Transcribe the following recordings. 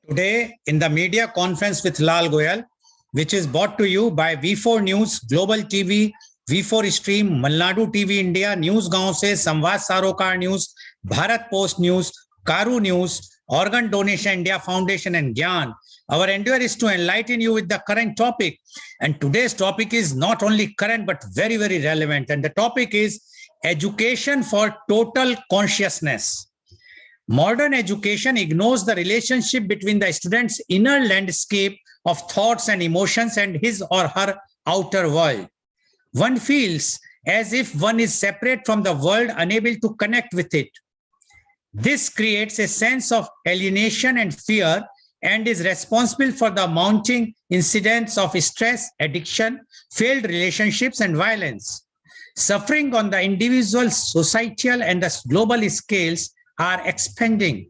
Today, in the media conference with Lal Goel, which is brought to you by V4 News, Global TV, V4 Stream, Malnadu TV India, News Gaon se, Samvad Sarokar News, Bharat Post News, Caru News, Organ Donation India Foundation and Gyan. Our endeavor is to enlighten you with the current topic. And today's topic is not only current, but very, very relevant. And the topic is education for total consciousness. Modern education ignores the relationship between the student's inner landscape of thoughts and emotions and his or her outer world. One feels as if one is separate from the world, unable to connect with it. This creates a sense of alienation and fear and is responsible for the mounting incidents of stress, addiction, failed relationships, and violence. Suffering on the individual, societal, and the global scales are expanding.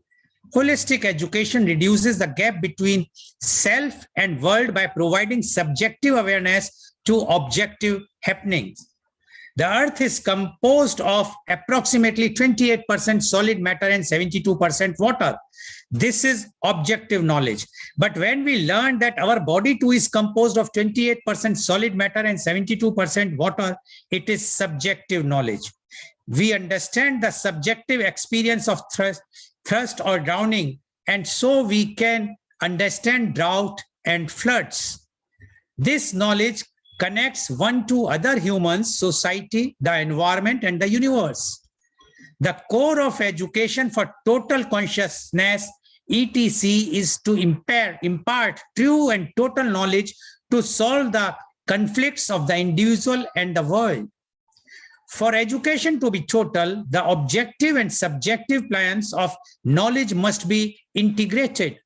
Holistic education reduces the gap between self and world by providing subjective awareness to objective happenings. The earth is composed of approximately 28% solid matter and 72% water. This is objective knowledge. But when we learn that our body too is composed of 28% solid matter and 72% water, it is subjective knowledge. We understand the subjective experience of thirst or drowning, and so we can understand drought and floods. This knowledge connects one to other humans, society, the environment, and the universe. The core of education for total consciousness, ETC, is to impart true and total knowledge to solve the conflicts of the individual and the world. For education to be total, the objective and subjective plans of knowledge must be integrated.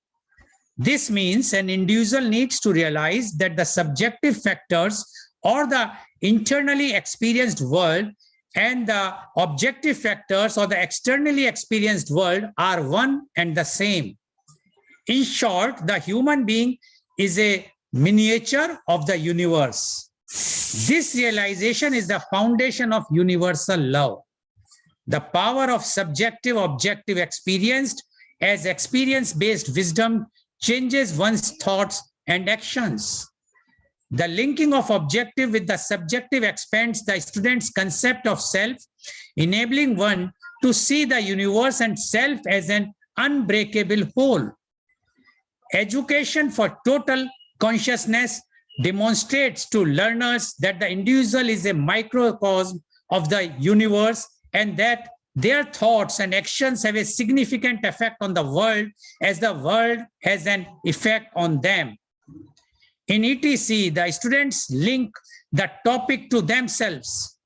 This means an individual needs to realize that the subjective factors or the internally experienced world and the objective factors or the externally experienced world are one and the same. In short, the human being is a miniature of the universe. This realization is the foundation of universal love. The power of subjective objective experienced as experience-based wisdom changes one's thoughts and actions. The linking of objective with the subjective expands the student's concept of self, enabling one to see the universe and self as an unbreakable whole. Education for total consciousness demonstrates to learners that the individual is a microcosm of the universe and that their thoughts and actions have a significant effect on the world as the world has an effect on them. In ETC, the students link the topic to themselves.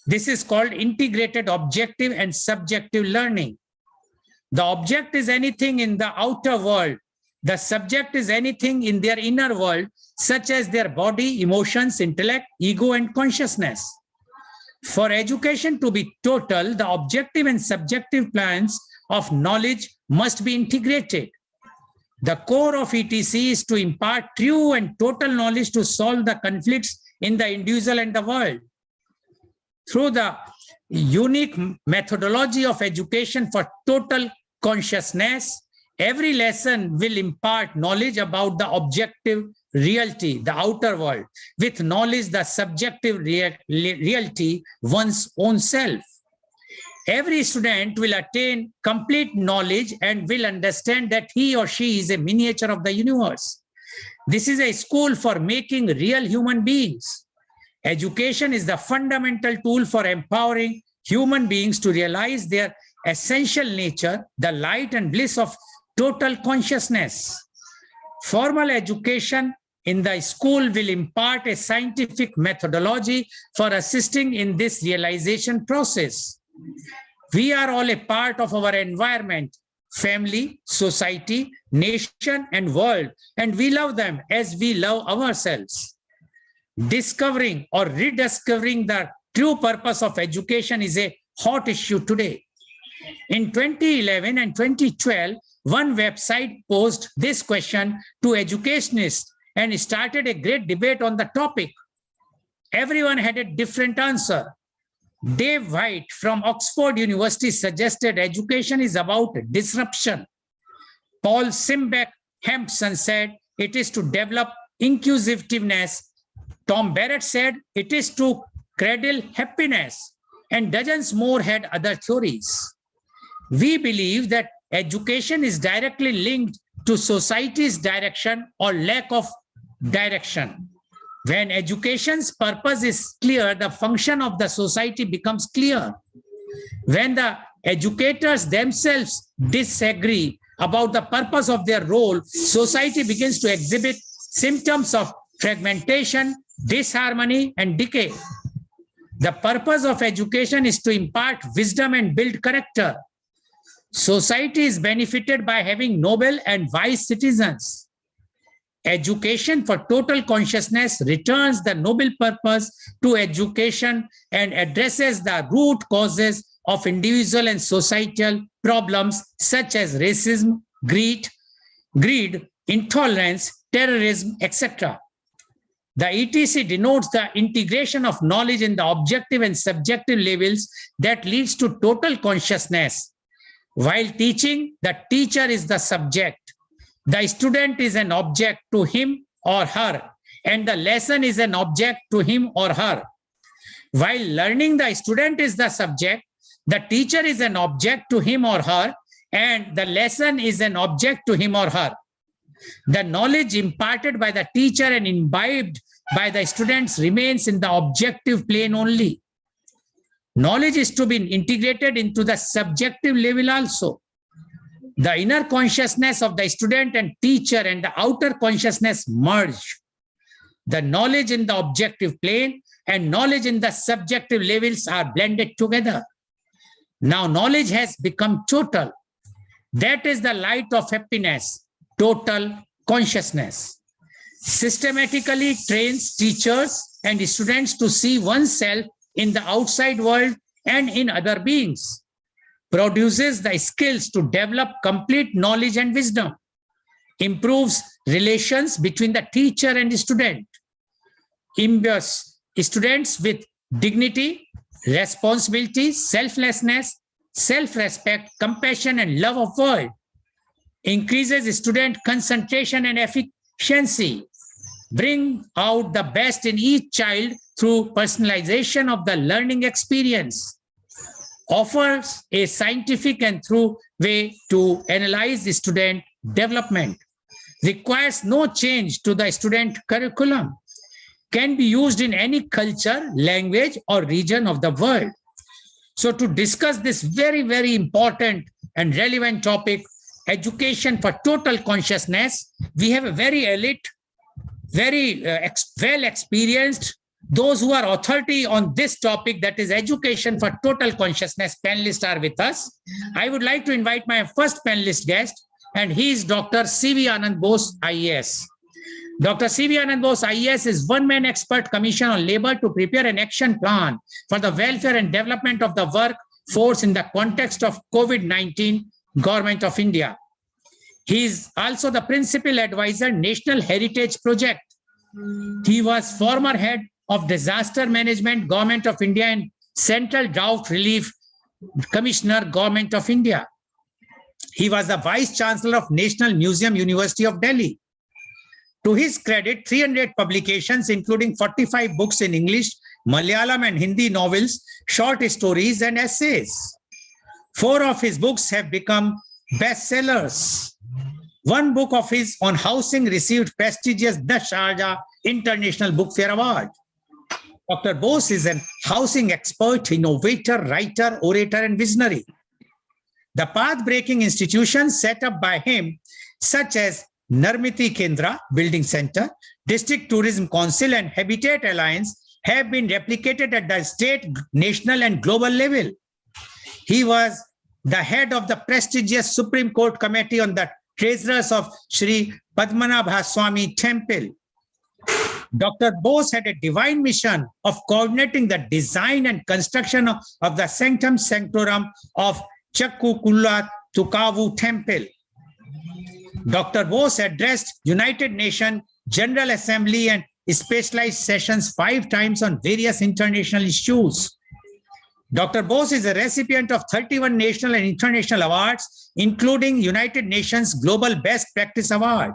This is called integrated objective and subjective learning. The object is anything in the outer world. The subject is anything in their inner world, such as their body, emotions, intellect, ego, and consciousness. For education to be total, the objective and subjective plans of knowledge must be integrated. The core of ETC is to impart true and total knowledge to solve the conflicts in the individual and the world. Through the unique methodology of education for total consciousness, every lesson will impart knowledge about the objective reality, the outer world, with knowledge the subjective reality, one's own self. Every student will attain complete knowledge and will understand that he or she is a miniature of the universe. This is a school for making real human beings. Education is the fundamental tool for empowering human beings to realize their essential nature, the light and bliss of total consciousness. Formal education in the school will impart a scientific methodology for assisting in this realization process. We are all a part of our environment, family, society, nation, and world, and we love them as we love ourselves. Discovering or rediscovering the true purpose of education is a hot issue today. In 2011 and 2012, one website posed this question to educationists and started a great debate on the topic. Everyone had a different answer. Dave White from Oxford University suggested education is about disruption. Paul Simbeck Hampson said it is to develop inclusiveness. Tom Barrett said it is to cradle happiness, and dozens more had other theories. We believe that education is directly linked to society's direction or lack of direction. When education's purpose is clear, the function of the society becomes clear. When the educators themselves disagree about the purpose of their role, society begins to exhibit symptoms of fragmentation, disharmony, and decay. The purpose of education is to impart wisdom and build character. Society is benefited by having noble and wise citizens. Education for total consciousness returns the noble purpose to education and addresses the root causes of individual and societal problems such as racism, greed, intolerance, terrorism, etc. The ETC denotes the integration of knowledge in the objective and subjective levels that leads to total consciousness. While teaching, the teacher is the subject. The student is an object to him or her, and the lesson is an object to him or her. While learning, the student is the subject, the teacher is an object to him or her, and the lesson is an object to him or her. The knowledge imparted by the teacher and imbibed by the students remains in the objective plane only. Knowledge is to be integrated into the subjective level also. The inner consciousness of the student and teacher and the outer consciousness merge. The knowledge in the objective plane and knowledge in the subjective levels are blended together. Now knowledge has become total. That is the light of happiness, total consciousness. Systematically trains teachers and students to see oneself in the outside world and in other beings. Produces the skills to develop complete knowledge and wisdom. Improves relations between the teacher and student. Imbues students with dignity, responsibility, selflessness, self-respect, compassion, and love of world. Increases student concentration and efficiency. Bring out the best in each child through personalization of the learning experience. Offers a scientific and thorough way to analyze the student development. Requires no change to the student curriculum. Can be used in any culture, language, or region of the world. So to discuss this very, very important and relevant topic, education for total consciousness, we have a very elite, very well experienced, those who are authority on this topic, that is education for total consciousness, panelists are with us. I would like to invite my first panelist guest, and he is Dr. C.V. Anand Bose, IAS. Dr. C.V. Anand Bose, IAS is one-man expert commission on labor to prepare an action plan for the welfare and development of the workforce in the context of COVID-19, Government of India. He is also the principal advisor, National Heritage Project. He was former head of disaster management, Government of India, and Central Drought Relief Commissioner, Government of India. He was the Vice Chancellor of National Museum, University of Delhi. To his credit, 300 publications, including 45 books in English, Malayalam, and Hindi novels, short stories, and essays. 4 of his books have become bestsellers. One book of his on housing received prestigious the Sharjah International Book Fair Award. Dr. Bose is an housing expert, innovator, writer, orator, and visionary. The path-breaking institutions set up by him, such as Narmiti Kendra Building Center, District Tourism Council, and Habitat Alliance, have been replicated at the state, national, and global level. He was the head of the prestigious Supreme Court Committee on the Treasurers of Sri Padmanabha Swami Temple. Dr. Bose had a divine mission of coordinating the design and construction of the Sanctum Sanctorum of 𝐂𝐀𝐑𝐔 Temple. Dr. Bose addressed United Nations General Assembly and specialized sessions 5 times on various international issues. Dr. Bose is a recipient of 31 national and international awards, including United Nations Global Best Practice Award.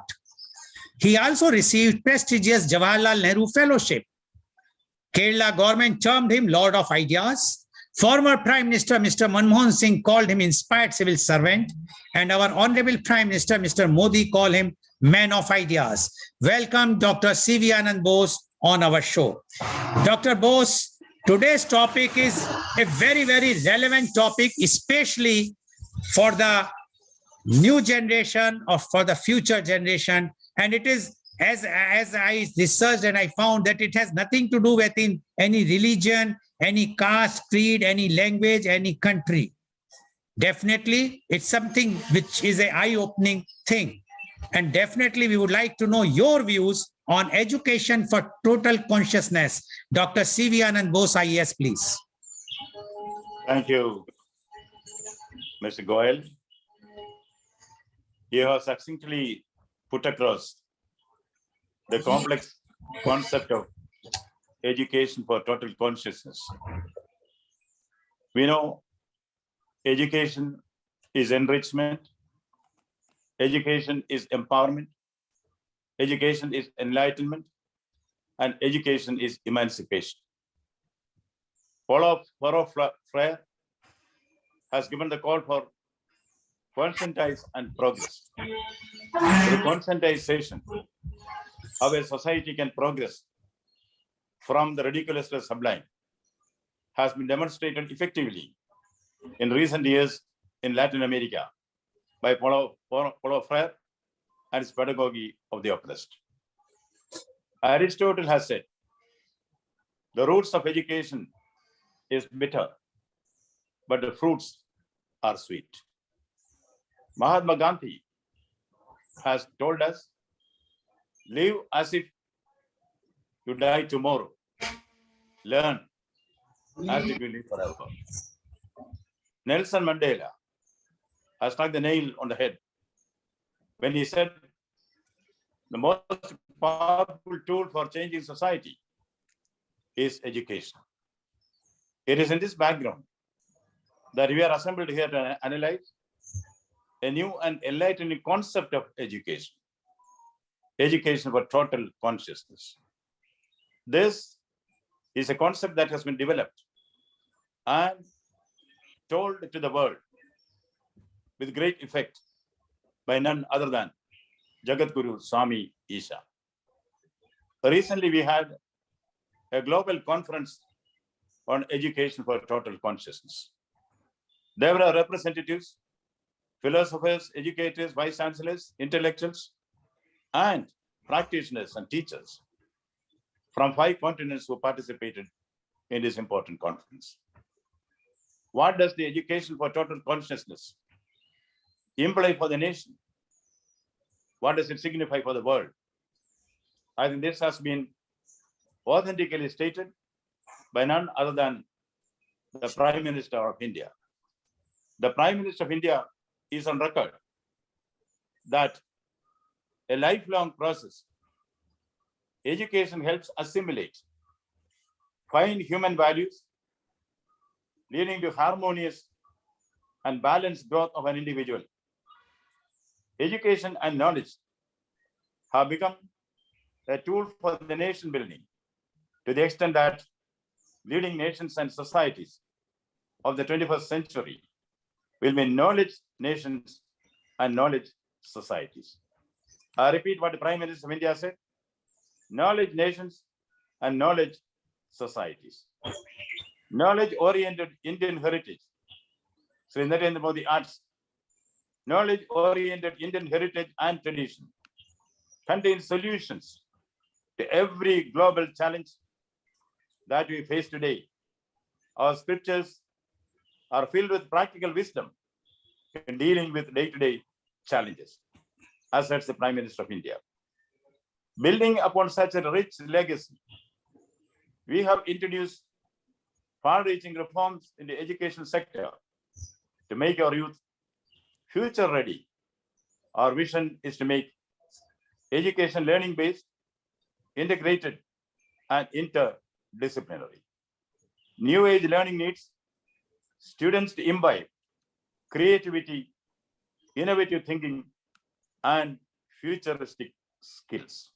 He also received prestigious Jawaharlal Nehru Fellowship. Kerala government termed him Lord of Ideas. Former Prime Minister Mr. Manmohan Singh called him inspired civil servant, and our Honorable Prime Minister Mr. Modi called him Man of Ideas. Welcome Dr. C.V. Anand Bose on our show. Dr. Bose, today's topic is a very, very relevant topic, especially for the new generation or for the future generation. And it is, as I researched and I found that it has nothing to do with any religion, any caste, creed, any language, any country. Definitely, it's something which is an eye-opening thing. And definitely, we would like to know your views on education for total consciousness. Dr. C.V. Anand Bose, IAS, please. Thank you, Mr. Goel. You have succinctly put across the complex concept of education for total consciousness. We know education is enrichment, education is empowerment, education is enlightenment, and education is emancipation. Paulo Freire has given the call for conscientize and progress. Through conscientization, how a society can progress from the ridiculous to the sublime has been demonstrated effectively in recent years in Latin America by Paulo Freire and his pedagogy of the oppressed. Aristotle has said, the roots of education is bitter, but the fruits are sweet. Mahatma Gandhi has told us, live as if you die tomorrow. Learn as if you live forever. Nelson Mandela has struck the nail on the head when he said, the most powerful tool for changing society is education. It is in this background that we are assembled here to analyze a new and enlightening concept of education. Education for total consciousness. This is a concept that has been developed and told to the world with great effect by none other than Jagadguru Swami Isha. Recently, we had a global conference on education for total consciousness. There were representatives, philosophers, educators, vice chancellors, intellectuals, and practitioners and teachers from 5 continents who participated in this important conference. What does the education for total consciousness imply for the nation? What does it signify for the world? I think this has been authentically stated by none other than the Prime Minister of India. The Prime Minister of India is on record that a lifelong process, education helps assimilate, find human values, leading to harmonious and balanced growth of an individual. Education and knowledge have become a tool for the nation building to the extent that leading nations and societies of the 21st century will be knowledge nations and knowledge societies. I repeat what the Prime Minister of India said, knowledge nations and knowledge societies. Knowledge-oriented Indian heritage. Sri Narendra Modi adds, knowledge-oriented Indian heritage and tradition contains solutions to every global challenge that we face today. Our scriptures are filled with practical wisdom in dealing with day-to-day challenges, as said the Prime Minister of India. Building upon such a rich legacy, we have introduced far-reaching reforms in the education sector to make our youth future ready. Our vision is to make education learning-based, integrated, and interdisciplinary. New age learning needs students to imbibe creativity, innovative thinking, and futuristic skills.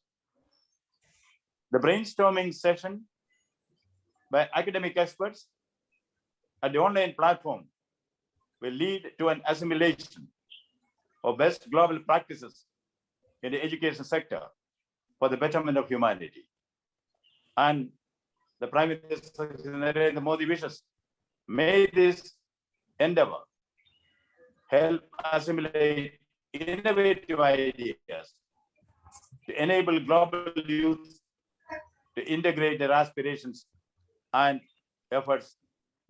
The brainstorming session by academic experts at the online platform will lead to an assimilation of best global practices in the education sector for the betterment of humanity. And the Prime Minister Narendra Modi wishes, may this endeavor help assimilate innovative ideas to enable global youth to integrate their aspirations and efforts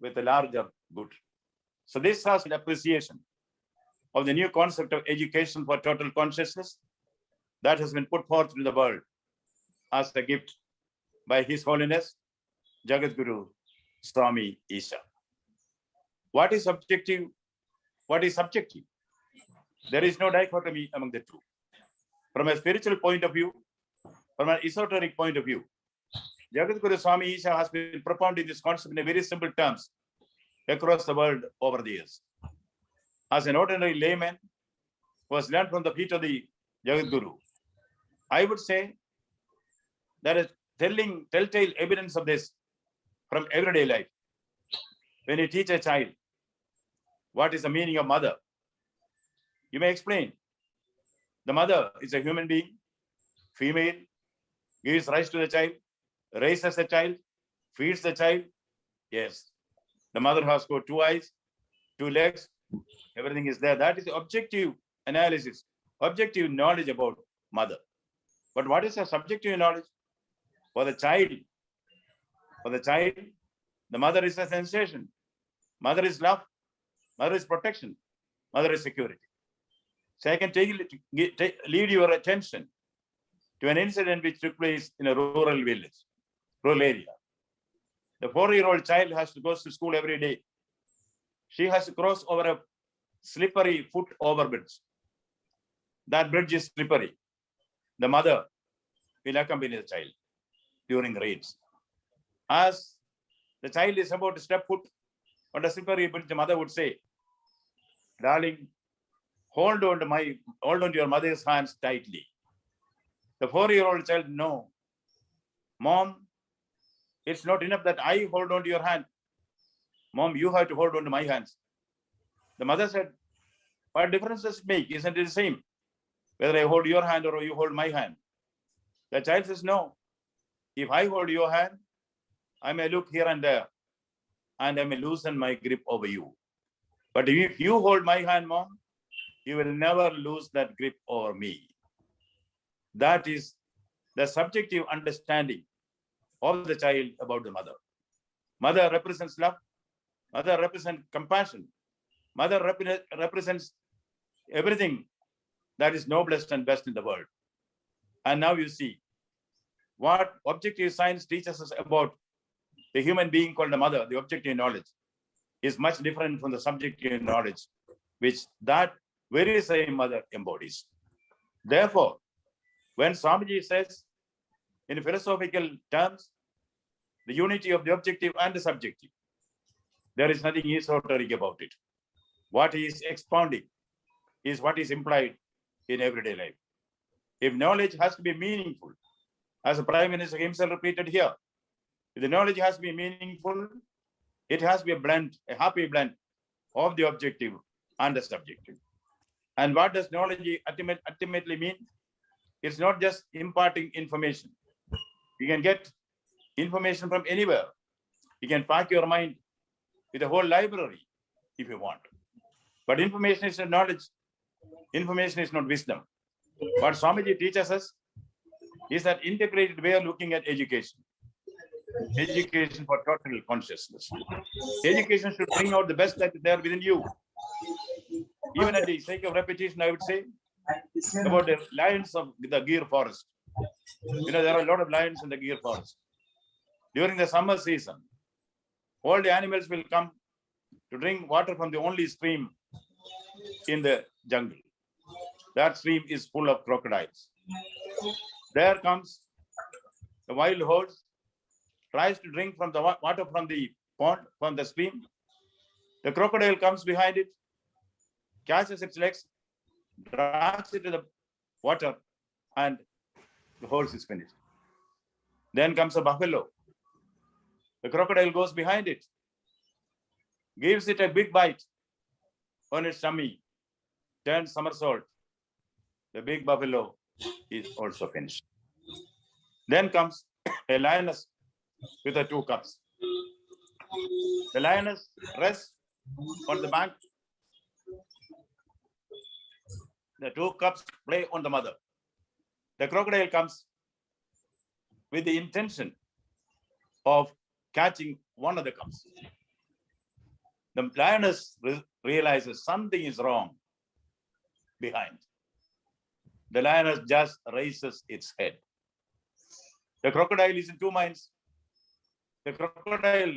with a larger good. So this has an appreciation of the new concept of education for total consciousness that has been put forth to the world as a gift by His Holiness Jagadguru Swami Isha. What is objective? What is subjective? There is no dichotomy among the two. From a spiritual point of view, from an esoteric point of view, Jagadguru Swami Isha has been propounding this concept in very simple terms across the world over the years. As an ordinary layman who has learned from the feet of the Jagadguru, I would say there is telltale evidence of this from everyday life. When you teach a child what is the meaning of mother, you may explain. The mother is a human being, female, gives rise to the child, raises the child, feeds the child. Yes, the mother has got 2 eyes, 2 legs, everything is there. That is objective analysis, objective knowledge about mother. But what is a subjective knowledge? For the child, the mother is a sensation. Mother is love. Mother is protection. Mother is security. So I can lead your attention to an incident which took place in a rural village, rural area. The 4-year-old child has to go to school every day. She has to cross over a slippery foot overbridge. That bridge is slippery. The mother will accompany the child during rains. As the child is about to step foot on the slippery bridge, the mother would say, "Darling, hold on to your mother's hands tightly." The 4-year-old child, "No, Mom, it's not enough that I hold on to your hand. Mom, you have to hold on to my hands." The mother said, "What difference does it make? Isn't it the same whether I hold your hand or you hold my hand?" The child says, "No, if I hold your hand, I may look here and there and I may loosen my grip over you. But if you hold my hand, Mom, you will never lose that grip over me." That is the subjective understanding of the child about the mother. Mother represents love. Mother represents compassion. Mother represents everything that is noblest and best in the world. And now you see what objective science teaches us about the human being called the mother. The objective knowledge is much different from the subjective knowledge which that very same mother embodies. Therefore, when Swamiji says in philosophical terms the unity of the objective and the subjective, there is nothing esoteric about it. What he is expounding is what is implied in everyday life. If knowledge has to be meaningful, as the Prime Minister himself repeated here, if the knowledge has to be meaningful, it has to be a blend, a happy blend of the objective and the subjective. And what does knowledge ultimately mean? It's not just imparting information. You can get information from anywhere. You can pack your mind with a whole library if you want. But information is not knowledge. Information is not wisdom. What Swamiji teaches us is that integrated way of looking at education. Education for total consciousness. Education should bring out the best that is there within you. Even at the sake of repetition, I would say about the lions of the Gir forest. You know, there are a lot of lions in the Gir forest. During the summer season, all the animals will come to drink water from the only stream in the jungle. That stream is full of crocodiles. There comes the wild horse, tries to drink from the water from the pond, from the stream. The crocodile comes behind it, catches its legs, drags it to the water, and the horse is finished. Then comes a buffalo. The crocodile goes behind it, gives it a big bite on its tummy, turns somersault. The big buffalo is also finished. Then comes a lioness with her 2 cubs. The lioness rests on the bank. The 2 cubs play on the mother. The crocodile comes with the intention of catching one of the cubs. The lioness realizes something is wrong behind. The lioness just raises its head. The crocodile is in 2 minds. The crocodile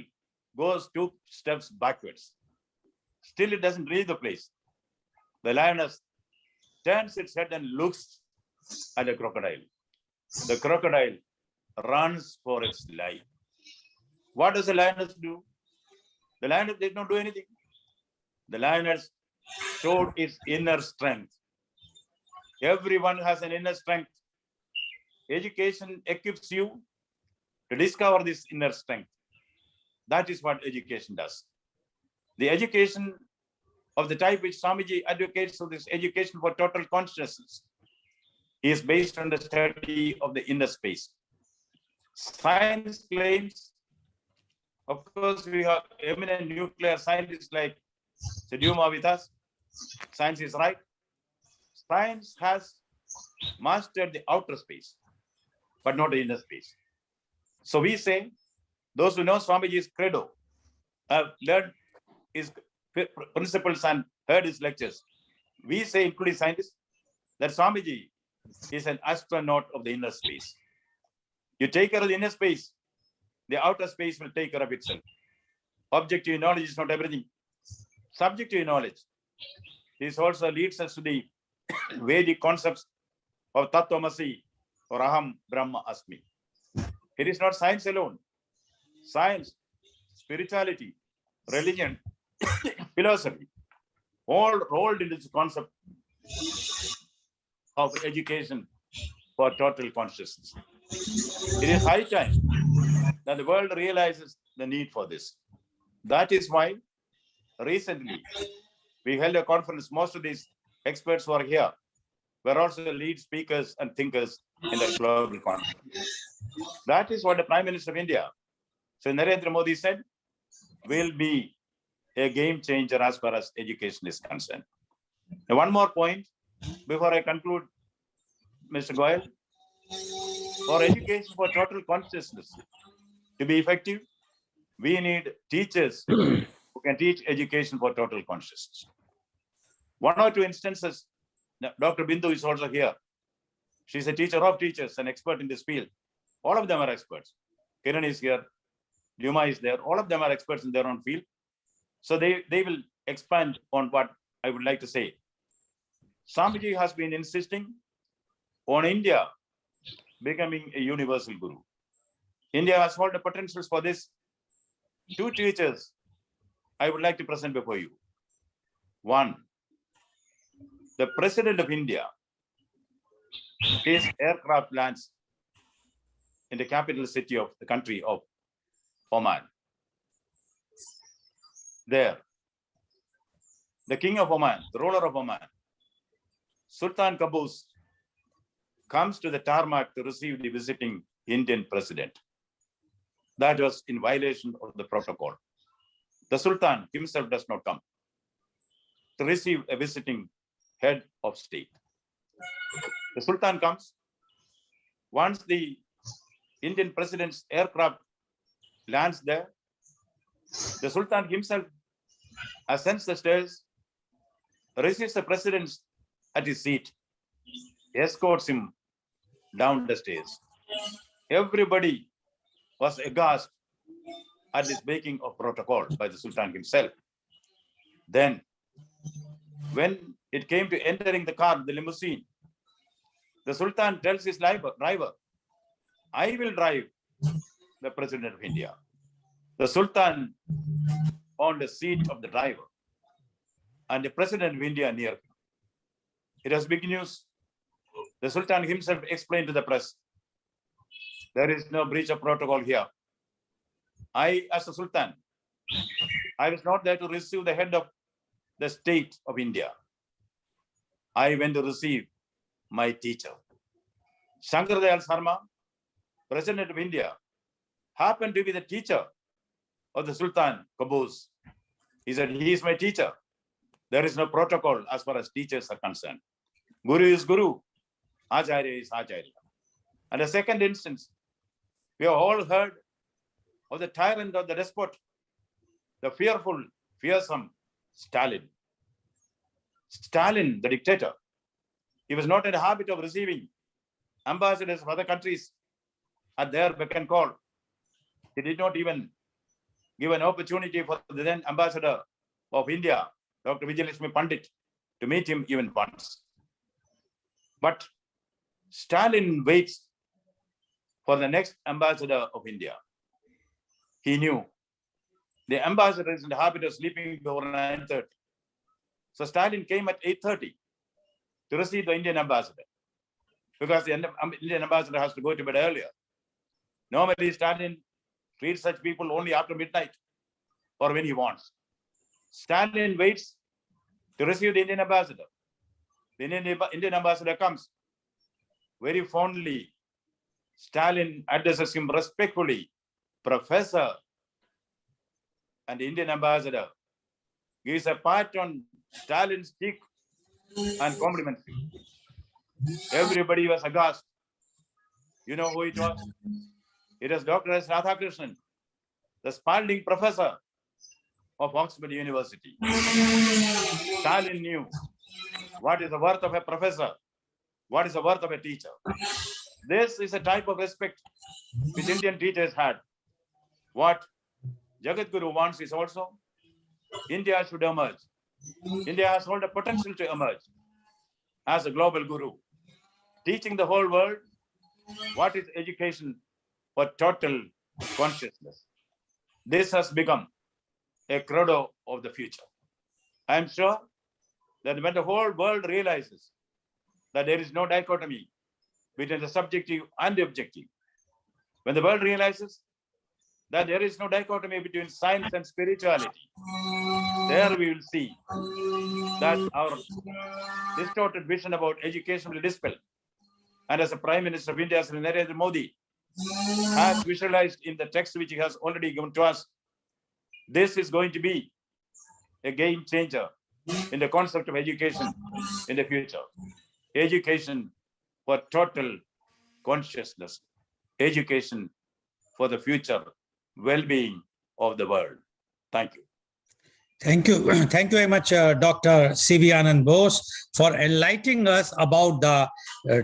goes 2 steps backwards. Still, it doesn't reach the place. The lioness turns its head and looks at the crocodile. The crocodile runs for its life. What does the lioness do? The lioness did not do anything. The lioness showed its inner strength. Everyone has an inner strength. Education equips you to discover this inner strength. That is what education does. The education of the type which Swamiji advocates, so this education for total consciousness, is based on the study of the inner space. Science claims, of course, we have eminent nuclear scientists like Dumas with us. Science is right. Science has mastered the outer space, but not the inner space. So we say, those who know Swamiji's credo, have learned his principles and heard his lectures. We say, including scientists, that Swamiji is an astronaut of the inner space. You take care of the inner space, the outer space will take care of itself. Objective knowledge is not everything. Subjective knowledge, this also leads us to the Vedic concepts of Tattvamasi or Aham Brahma Asmi. It is not science alone. Science, spirituality, religion, philosophy, all rolled into this concept of education for total consciousness. It is high time that the world realizes the need for this. That is why recently we held a conference. Most of these experts who are here were also lead speakers and thinkers in the global conference. That is what the Prime Minister of India, so Narendra Modi, said will be a game changer as far as education is concerned. Now, one more point before I conclude, Mr. Goel. For education for total consciousness to be effective, we need teachers who can teach education for total consciousness. 1 or 2 instances, Dr. Bindu is also here. She's a teacher of teachers, an expert in this field. All of them are experts. Kiran is here. Dumas is there. All of them are experts in their own field. So they will expand on what I would like to say. Swamiji has been insisting on India becoming a universal guru. India has all the potentials for this. 2 teachers I would like to present before you. 1, the President of India, his aircraft lands in the capital city of the country of Oman. There, the King of Oman, the ruler of Oman, Sultan Qaboos, comes to the tarmac to receive the visiting Indian president. That was in violation of the protocol. The Sultan himself does not come to receive a visiting head of state. The Sultan comes. Once the Indian president's aircraft lands there, the Sultan himself ascends the stairs, receives the president at his seat, escorts him down the stairs. Everybody was aghast at this breaking of protocol by the Sultan himself. Then, when it came to entering the car, the limousine, the Sultan tells his driver, I will drive the President of India. The Sultan on the seat of the driver and the President of India near him. It was big news. The Sultan himself explained to the press, there is no breach of protocol here. I, as a Sultan, I was not there to receive the head of the state of India. I went to receive my teacher. Shankar Dayal Sharma, President of India, happened to be the teacher of the Sultan Qaboos. He said, he is my teacher. There is no protocol as far as teachers are concerned. Guru is Guru. Acharya is Acharya. And the second instance, we have all heard of the tyrant of the despot, the fearful, fearsome Stalin. Stalin, the dictator, he was not in the habit of receiving ambassadors of other countries at their beck and call. He did not even give an opportunity for the then ambassador of India, Dr. Vijayalakshmi Pandit, to meet him even once. But Stalin waits for the next ambassador of India. He knew the ambassador is in the habit of sleeping before 9:30. So Stalin came at 8:30 to receive the Indian ambassador, because the Indian ambassador has to go to bed earlier. Normally, Stalin treats such people only after midnight or when he wants. Stalin waits to receive the Indian ambassador. The Indian ambassador comes. Very fondly, Stalin addresses him respectfully, Professor. And the Indian ambassador gives a pat on Stalin's cheek and compliments him. Everybody was aghast. You know who it was? It was Dr. S. Radhakrishnan, the Spalding professor of Oxford University. Stalin knew what is the worth of a professor, what is the worth of a teacher. This is a type of respect which Indian teachers had. What Jagadguru wants is also India should emerge. India has all the potential to emerge as a global guru, teaching the whole world what is education for total consciousness. This has become a credo of the future. I am sure that when the whole world realizes that there is no dichotomy between the subjective and the objective, when the world realizes that there is no dichotomy between science and spirituality, there we will see that our distorted vision about education will dispel. And as the Prime Minister of India, Sri Narendra Modi, has visualized in the text which he has already given to us, this is going to be a game changer in the concept of education in the future. Education for total consciousness. Education for the future well-being of the world. Thank you. Thank you. Thank you very much, Dr. C.V. Anand Bose, for enlightening us about the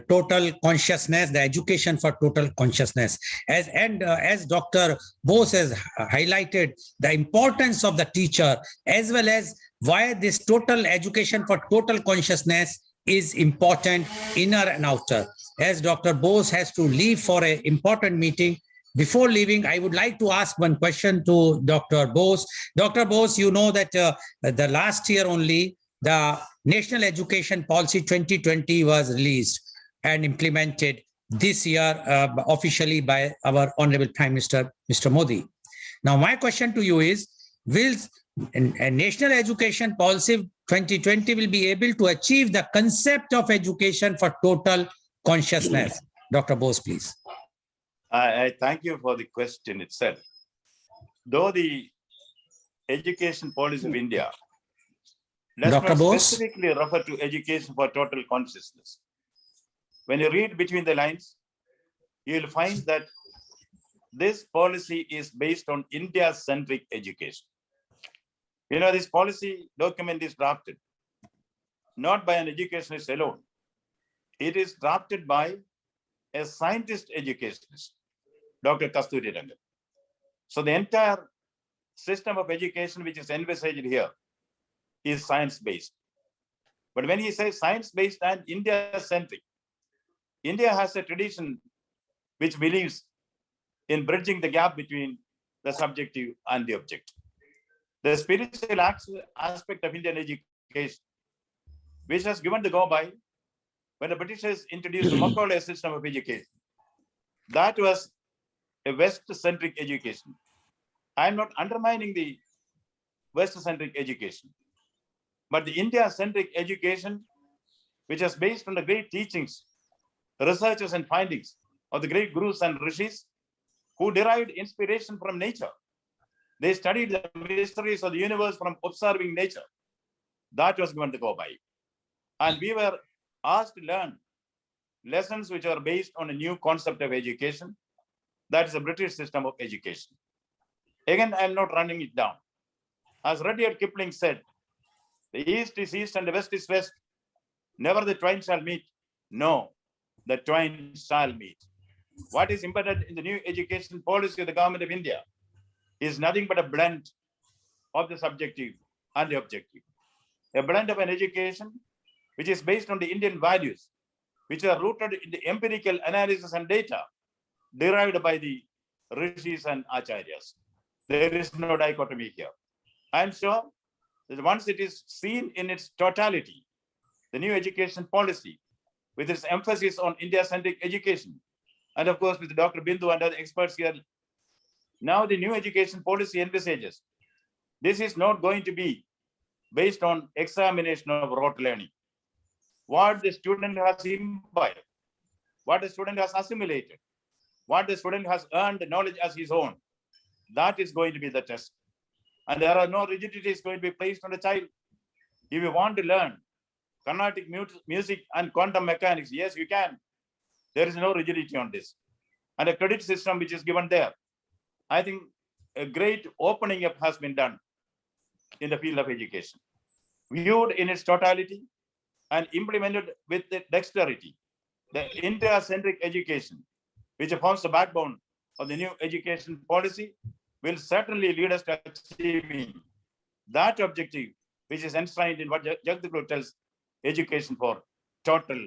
total consciousness, the education for total consciousness. As Dr. Bose has highlighted the importance of the teacher, as well as why this total education for total consciousness is important, inner and outer. As Dr. Bose has to leave for an important meeting, before leaving, I would like to ask one question to Dr. Bose. Dr. Bose, you know that the last year only, the National Education Policy 2020 was released and implemented this year officially by our Honorable Prime Minister, Mr. Modi. Now, my question to you is, will a National Education Policy 2020 will be able to achieve the concept of education for total consciousness? Dr. Bose, please. I thank you for the question itself. Though the education policy of India does Dr. not Bose? specifically refer to education for total consciousness, when you read between the lines, you will find that this policy is based on India-centric education. You know, this policy document is drafted not by an educationist alone. It is drafted by a scientist educationist, Dr. Kasturi Rangan. So the entire system of education which is envisaged here is science-based. But when he says science-based and India-centric, India has a tradition which believes in bridging the gap between the subjective and the objective. the spiritual aspect of Indian education, which was given to go by when the Britishers introduced the Macaulay system of education. That was a West-centric education. I'm not undermining the West-centric education, but the India-centric education, which is based on the great teachings, researches and findings of the great gurus and rishis who derived inspiration from nature. They studied the mysteries of the universe from observing nature. That was given to go by. And we were asked to learn lessons which are based on a new concept of education. That is the British system of education. Again, I'm not running it down. As Rudyard Kipling said, the East is East and the West is West. Never the twain shall meet. No, the twain shall meet. What is embedded in the new education policy of the government of India is nothing but a blend of the subjective and the objective. A blend of an education which is based on the Indian values, which are rooted in the empirical analysis and data derived by the rishis and acharyas. There is no dichotomy here. I'm sure that once it is seen in its totality, the new education policy, with its emphasis on India-centric education, and of course with Dr. Bindu and other experts here, now the new education policy envisages this is not going to be based on examination of rote learning. What the student has imbibed, what the student has assimilated, what the student has earned knowledge as his own, that is going to be the test. And there are no rigidities going to be placed on the child. If you want to learn Carnatic music and quantum mechanics, yes, you can. There is no rigidity on this. And a credit system which is given there. I think a great opening up has been done in the field of education. Viewed in its totality and implemented with the dexterity, the India-centric education, which forms the backbone of the new education policy, will certainly lead us to achieving that objective, which is enshrined in what Jagdguru tells, education for total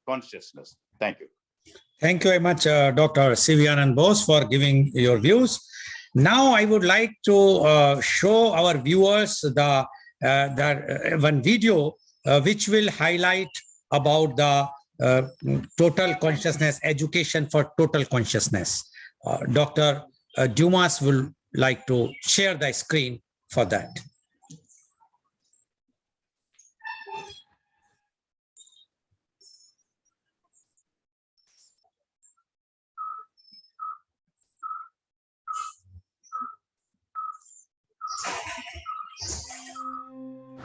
consciousness. Thank you. Thank you very much, Dr. 𝐂𝐿 Bose, for giving your views. Now, I would like to show our viewers the one video which will highlight about the total consciousness, education for total consciousness. Dr. Dumas will like to share the screen for that.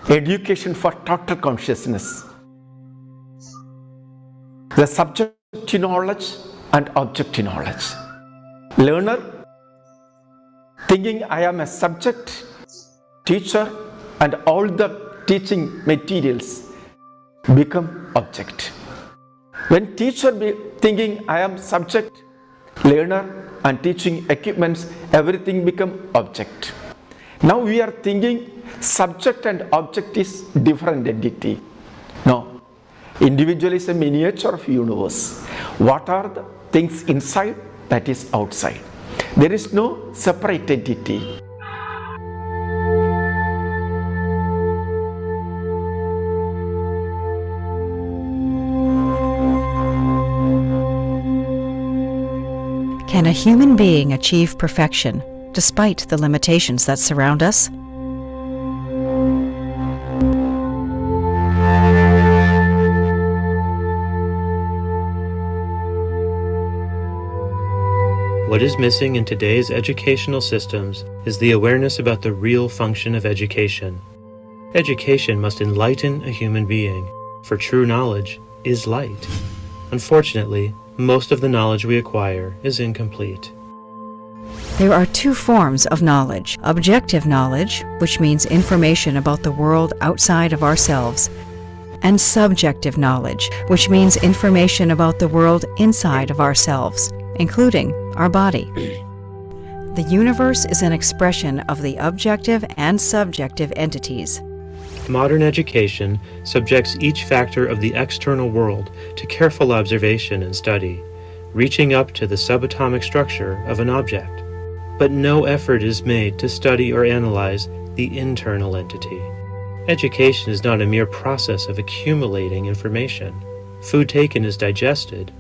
Education for total consciousness. The subjective knowledge and objective knowledge. Learner thinking I am a subject, teacher, and all the teaching materials become object. When teacher be thinking I am subject, learner, and teaching equipments, everything become object. Now we are thinking subject and object is different entity. No, individual is a miniature of universe. What are the things inside? That is outside. There is no separate entity. Can a human being achieve perfection despite the limitations that surround us? What is missing in today's educational systems is the awareness about the real function of education. Education must enlighten a human being, for true knowledge is light. Unfortunately, most of the knowledge we acquire is incomplete. There are two forms of knowledge: objective knowledge, which means information about the world outside of ourselves, and subjective knowledge, which means information about the world inside of ourselves, including our body. The universe is an expression of the objective and subjective entities. Modern education subjects each factor of the external world to careful observation and study, reaching up to the subatomic structure of an object. But no effort is made to study or analyze the internal entity. Education is not a mere process of accumulating information. Food taken is digested.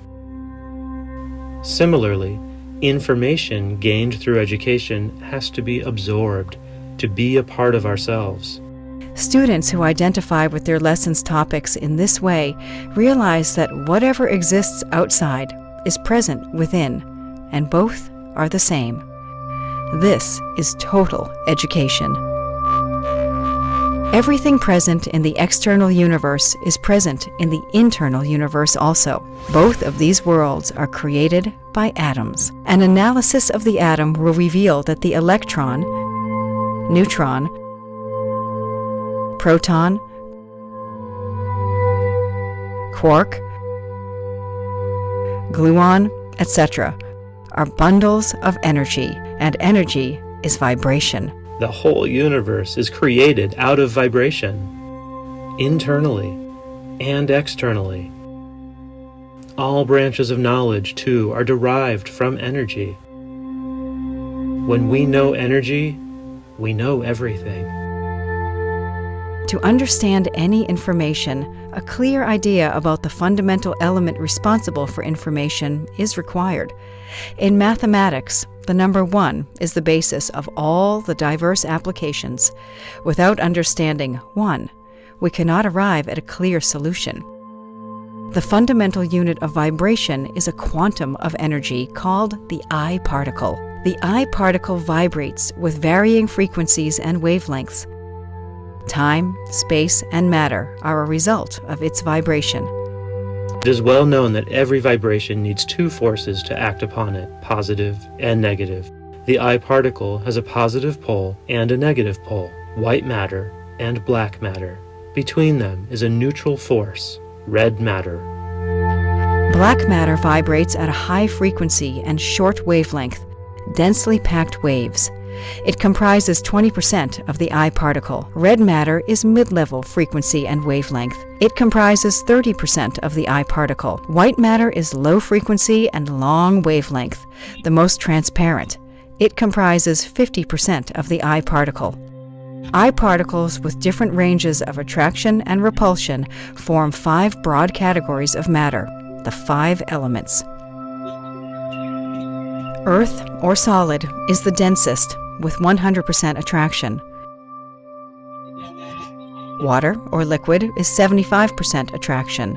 Similarly, information gained through education has to be absorbed, to be a part of ourselves. Students who identify with their lessons' topics in this way realize that whatever exists outside is present within, and both are the same. This is total education. Everything present in the external universe is present in the internal universe also. Both of these worlds are created by atoms. An analysis of the atom will reveal that the electron, neutron, proton, quark, gluon, etc. are bundles of energy, and energy is vibration. The whole universe is created out of vibration, internally and externally. All branches of knowledge, too, are derived from energy. When we know energy, we know everything. To understand any information, a clear idea about the fundamental element responsible for information is required. In mathematics, the number 1 is the basis of all the diverse applications. Without understanding 1, we cannot arrive at a clear solution. The fundamental unit of vibration is a quantum of energy called the I particle. The I particle vibrates with varying frequencies and wavelengths. Time, space, and matter are a result of its vibration. It is well known that every vibration needs 2 forces to act upon it, positive and negative. The I particle has a positive pole and a negative pole, white matter and black matter. Between them is a neutral force, red matter. Black matter vibrates at a high frequency and short wavelength, densely packed waves. It comprises 20% of the I particle. Red matter is mid-level frequency and wavelength. It comprises 30% of the I particle. White matter is low frequency and long wavelength, the most transparent. It comprises 50% of the I particle. I particles with different ranges of attraction and repulsion form 5 broad categories of matter, the 5 elements. Earth, or solid, is the densest, with 100% attraction. Water, or liquid, is 75% attraction.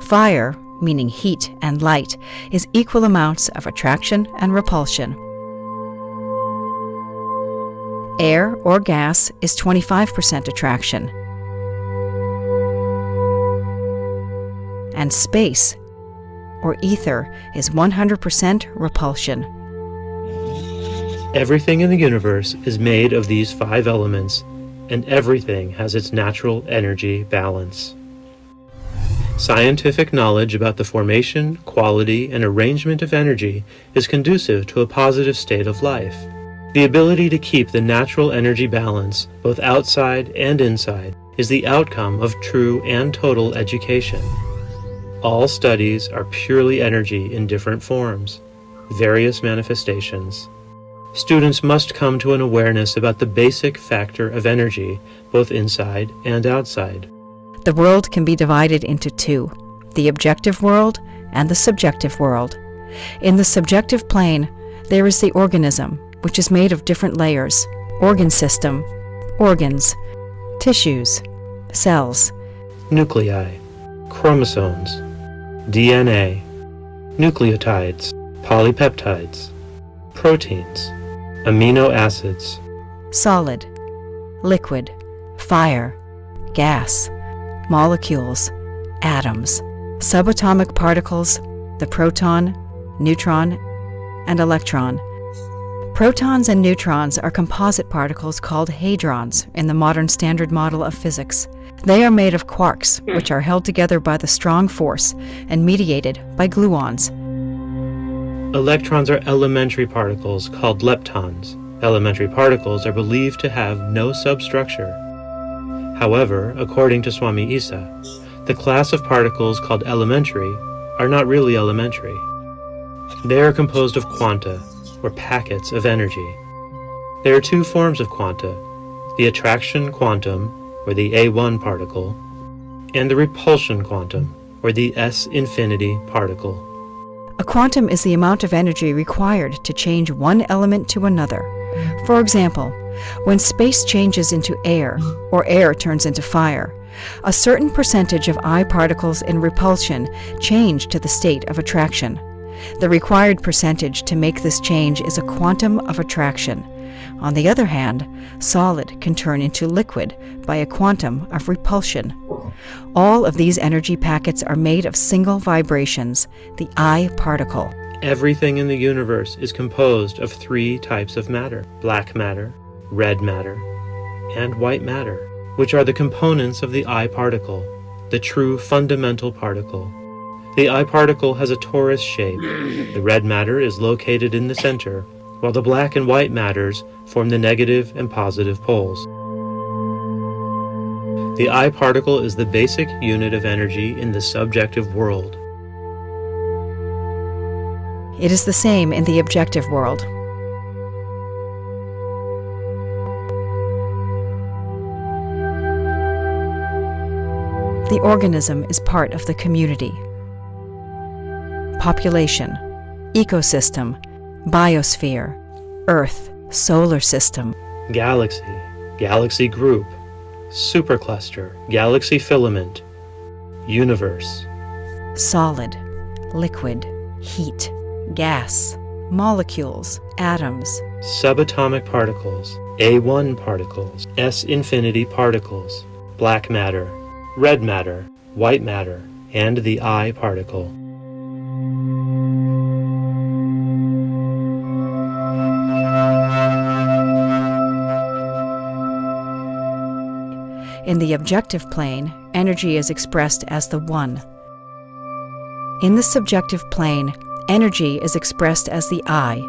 Fire, meaning heat and light, is equal amounts of attraction and repulsion. Air, or gas, is 25% attraction. And space, or ether, is 100% repulsion. Everything in the universe is made of these 5 elements, and everything has its natural energy balance. Scientific knowledge about the formation, quality, and arrangement of energy is conducive to a positive state of life. The ability to keep the natural energy balance, both outside and inside, is the outcome of true and total education. All studies are purely energy in different forms, various manifestations. Students must come to an awareness about the basic factor of energy, both inside and outside. The world can be divided into 2, the objective world and the subjective world. In the subjective plane, there is the organism, which is made of different layers: organ system, organs, tissues, cells, Nuclei, chromosomes, DNA, nucleotides, polypeptides, proteins, amino acids, solid, liquid, fire, gas, molecules, atoms, subatomic particles, the proton, neutron, and electron. Protons and neutrons are composite particles called hadrons in the modern standard model of physics. They are made of quarks, which are held together by the strong force and mediated by gluons. Electrons are elementary particles called leptons. Elementary particles are believed to have no substructure. However, according to Swami 𝐂𝐿e, the class of particles called elementary are not really elementary. They are composed of quanta, or packets of energy. There are two forms of quanta, the attraction quantum, or the A1 particle, and the repulsion quantum, or the S infinity particle. A quantum is the amount of energy required to change one element to another. For example, when space changes into air, or air turns into fire, a certain percentage of I particles in repulsion change to the state of attraction. The required percentage to make this change is a quantum of attraction. On the other hand, solid can turn into liquid by a quantum of repulsion. All of these energy packets are made of single vibrations, the I particle. Everything in the universe is composed of three types of matter: black matter, red matter, and white matter, which are the components of the I particle, the true fundamental particle. The I particle has a torus shape. The red matter is located in the center, while the black and white matters form the negative and positive poles. The I particle is the basic unit of energy in the subjective world. It is the same in the objective world. The organism is part of the community. Population, ecosystem, biosphere, Earth, solar system, Galaxy, galaxy group, supercluster, galaxy filament, universe. solid, liquid, heat, gas, molecules, atoms, Subatomic particles, A1 particles, S infinity particles, black matter, red matter, white matter, and the I particle. In the objective plane, energy is expressed as the One. In the subjective plane, energy is expressed as the I.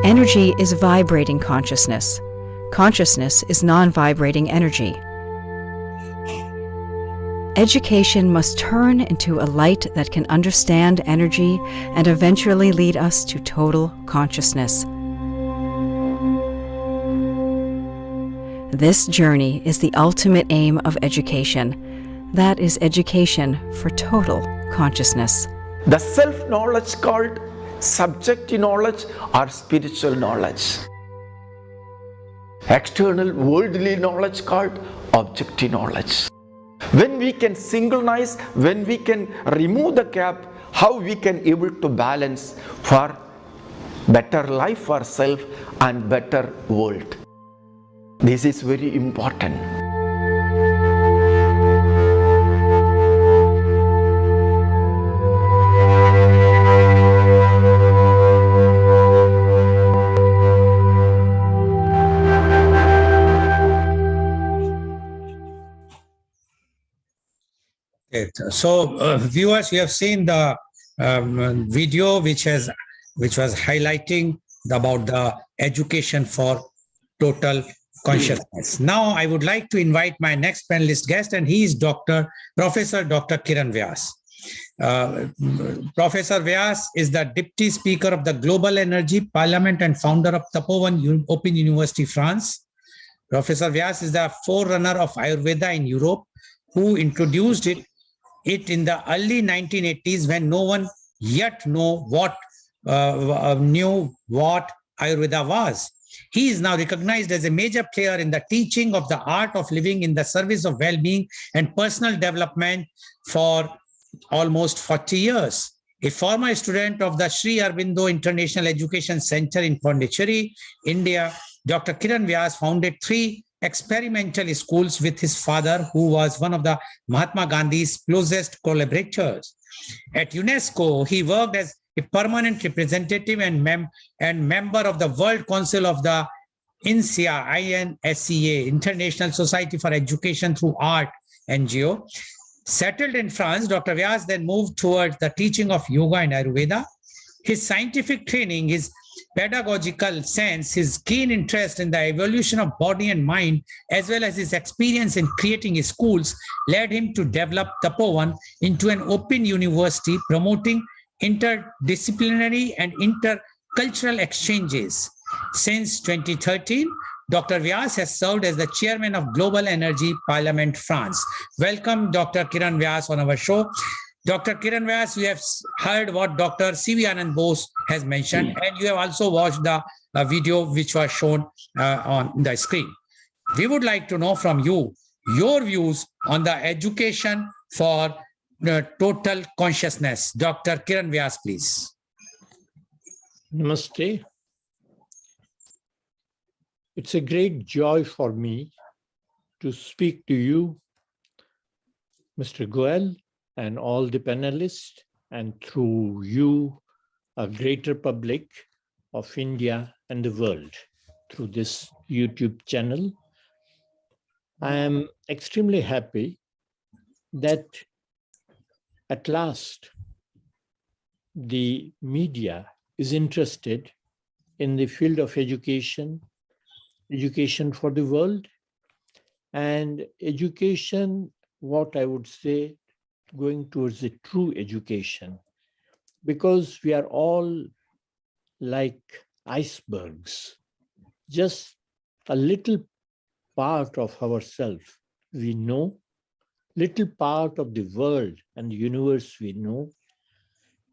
Energy is vibrating consciousness. Consciousness is non-vibrating energy. Education must turn into a light that can understand energy and eventually lead us to total consciousness. This journey is the ultimate aim of education. That is education for total consciousness. The self-knowledge called subjective knowledge or spiritual knowledge. External worldly knowledge called objective knowledge. When we can synchronize, when we can remove the gap, how we can able to balance for better life for self and better world. This is very important. So, viewers, you have seen the video which was highlighting about the education for total consciousness. Now, I would like to invite my next panelist guest, and he is Professor Dr. Kiran Vyas. Professor Vyas is the Deputy Speaker of the Global Energy Parliament and founder of Tapovan Open University, France. Professor Vyas is the forerunner of Ayurveda in Europe, who introduced it in the early 1980s when no one yet knew what Ayurveda was. He is now recognized as a major player in the teaching of the art of living in the service of well-being and personal development for almost 40 years. A former student of the Sri Aurobindo International Education Center in Pondicherry, India, Dr. Kiran Vyas founded 3 experimental schools with his father, who was one of the Mahatma Gandhi's closest collaborators. At UNESCO, he worked as a permanent representative and member of the World Council of the INSEA, International Society for Education Through Art, NGO. Settled in France, Dr. Vyas then moved towards the teaching of yoga and Ayurveda. His scientific training, his pedagogical sense, his keen interest in the evolution of body and mind, as well as his experience in creating schools, led him to develop Tapovan into an open university promoting interdisciplinary and intercultural exchanges. Since 2013, Dr. Vyas has served as the chairman of Global Energy Parliament France. Welcome, Dr. Kiran Vyas, on our show. Dr. Kiran Vyas, you have heard what Dr. C.V. Anand Bose has mentioned, and you have also watched the video which was shown on the screen. We would like to know from you your views on the education for total consciousness. Dr. Kiran Vyas, please. Namaste. It's a great joy for me to speak to you, Mr. Goel, and all the panelists, and through you, a greater public of India and the world through this YouTube channel. I am extremely happy that at last the media is interested in the field of education for the world, and education, what I would say, going towards the true education, because we are all like icebergs, just a little part of ourselves we know, little part of the world and the universe we know,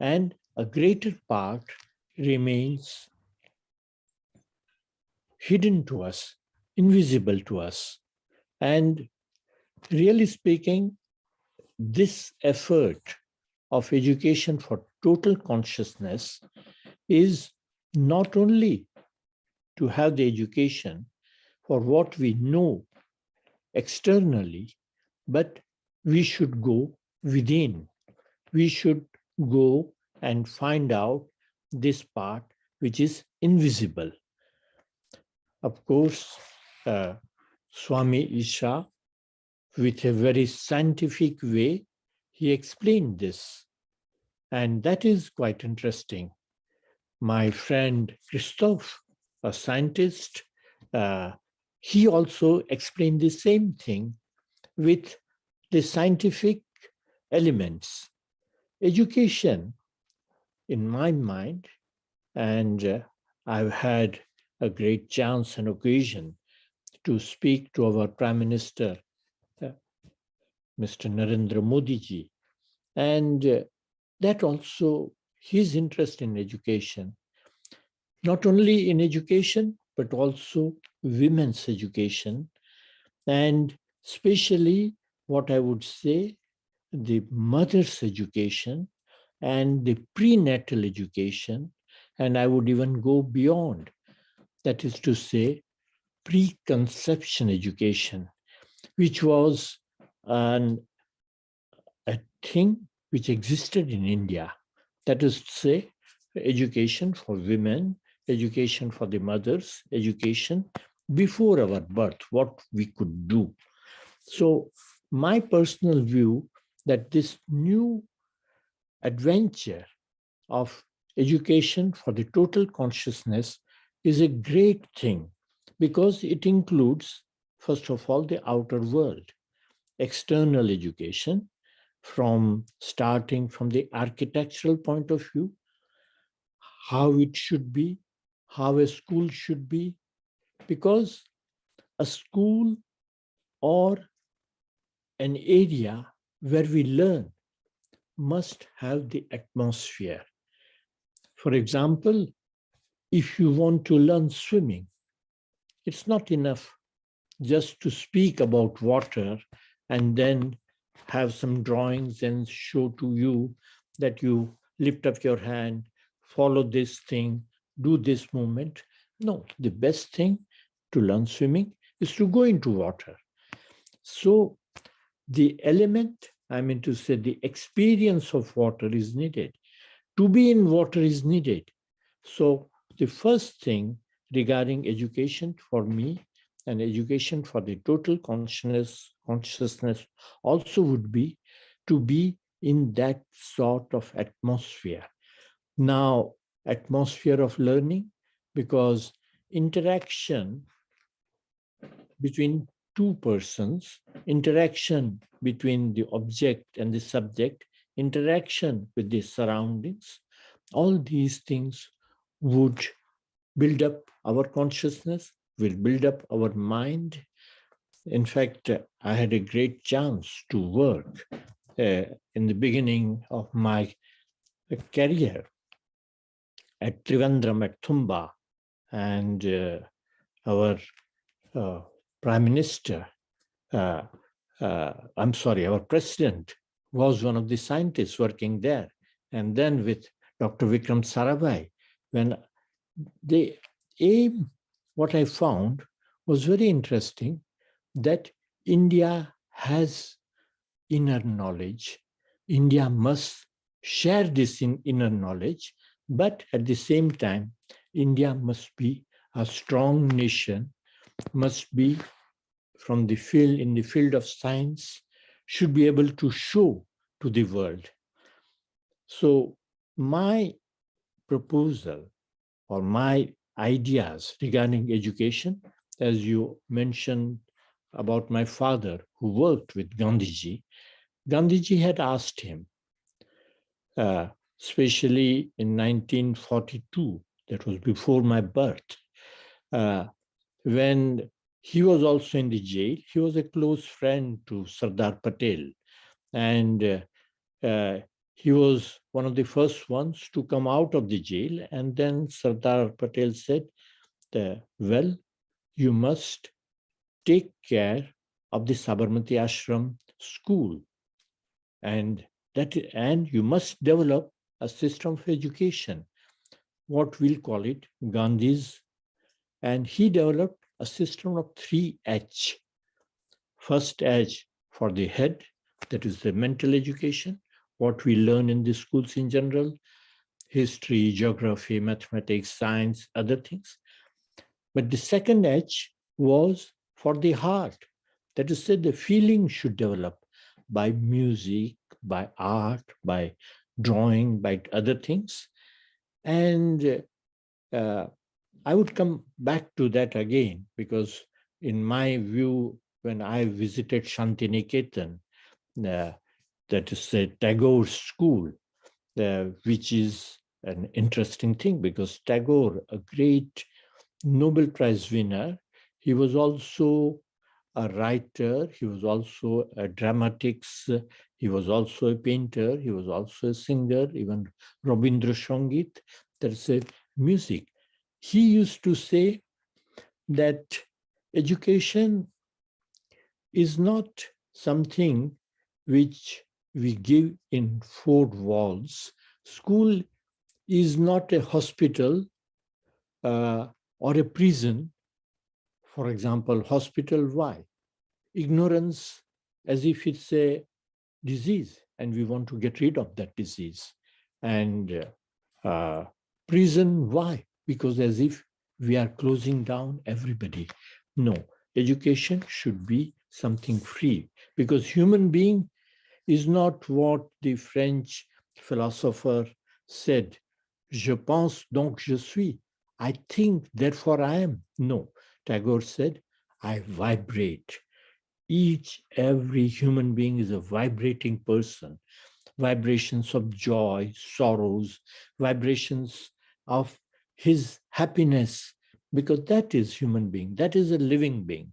and a greater part remains hidden to us, invisible to us. And really speaking, this effort of education for total consciousness is not only to have the education for what we know externally, but we should go within. We should go and find out this part which is invisible. Of course, Swami Isha, with a very scientific way, he explained this. And that is quite interesting. My friend Christophe, a scientist, he also explained the same thing with the scientific elements. Education, in my mind, and I've had a great chance and occasion to speak to our Prime Minister, Mr. Narendra Modi ji, and that also his interest in education, not only in education, but also women's education, and especially what I would say, the mother's education and the prenatal education, and I would even go beyond, that is to say, preconception education, which was a thing which existed in India. That is to say, education for women, education for the mothers, education before our birth, what we could do. So my personal view that this new adventure of education for the total consciousness is a great thing, because it includes, first of all, the outer world, external education, from starting from the architectural point of view, how it should be, how a school should be, because a school or an area where we learn must have the atmosphere. For example, if you want to learn swimming, it's not enough just to speak about water and then have some drawings and show to you that you lift up your hand, follow this thing, do this movement. No, the best thing to learn swimming is to go into water. So the element, I mean to say, the experience of water is needed. To be in water is needed. So the first thing regarding education for me, and education for the total consciousness also would be to be in that sort of atmosphere. Now, atmosphere of learning, because interaction between two persons, interaction between the object and the subject, interaction with the surroundings, all these things would build up our consciousness, will build up our mind. In fact, I had a great chance to work in the beginning of my career at Trivandrum at Thumba, and our Prime Minister, our President was one of the scientists working there. And then with Dr. Vikram Sarabhai, when the aim, what I found was very interesting, that India has inner knowledge. India must share this inner knowledge, but at the same time, India must be a strong nation, must be from the field, in the field of science, should be able to show to the world. So my proposal or my ideas regarding education, as you mentioned about my father who worked with Gandhiji, Gandhiji had asked him, especially in 1942, that was before my birth, when he was also in the jail. He was a close friend to Sardar Patel, and he was one of the first ones to come out of the jail. And then Sardar Patel said, well, you must take care of the Sabarmati Ashram school, and you must develop a system of education, what we'll call it, Gandhi's. And he developed a system of 3H. First H for the head, that is the mental education, what we learn in the schools in general, history, geography, mathematics, science, other things. But the second H was for the heart. That is, the feeling should develop by music, by art, by drawing, by other things. And I would come back to that again, because in my view, when I visited Shantiniketan, that is Tagore's school, which is an interesting thing because Tagore, a great Nobel Prize winner, he was also a writer, he was also a dramatics, he was also a painter, he was also a singer, even Rabindra Sangit, there's a music. He used to say that education is not something which we give in four walls. School is not a hospital or a prison. For example, hospital, why? Ignorance, as if it's a disease and we want to get rid of that disease. And prison, why? Because as if we are closing down everybody. No, education should be something free because human being is not what the French philosopher said, je pense donc je suis. I think, therefore I am. No, Tagore said, I vibrate. Every human being is a vibrating person. Vibrations of joy, sorrows, vibrations of his happiness, because that is human being, that is a living being.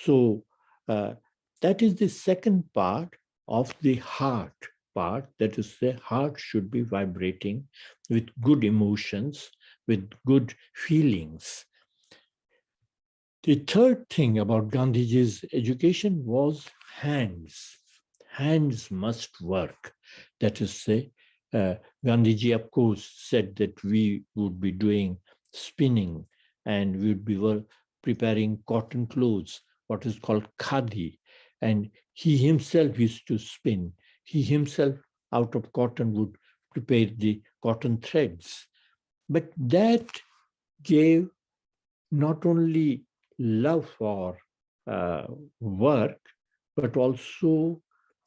So that is the second part of the heart part, that is the heart should be vibrating with good emotions, with good feelings. The third thing about Gandhiji's education was hands. Hands must work. That is, say, Gandhiji, of course, said that we would be doing spinning and we would be preparing cotton clothes, what is called khadi. And he himself used to spin. He himself, out of cotton, would prepare the cotton threads. But that gave not only love for work, but also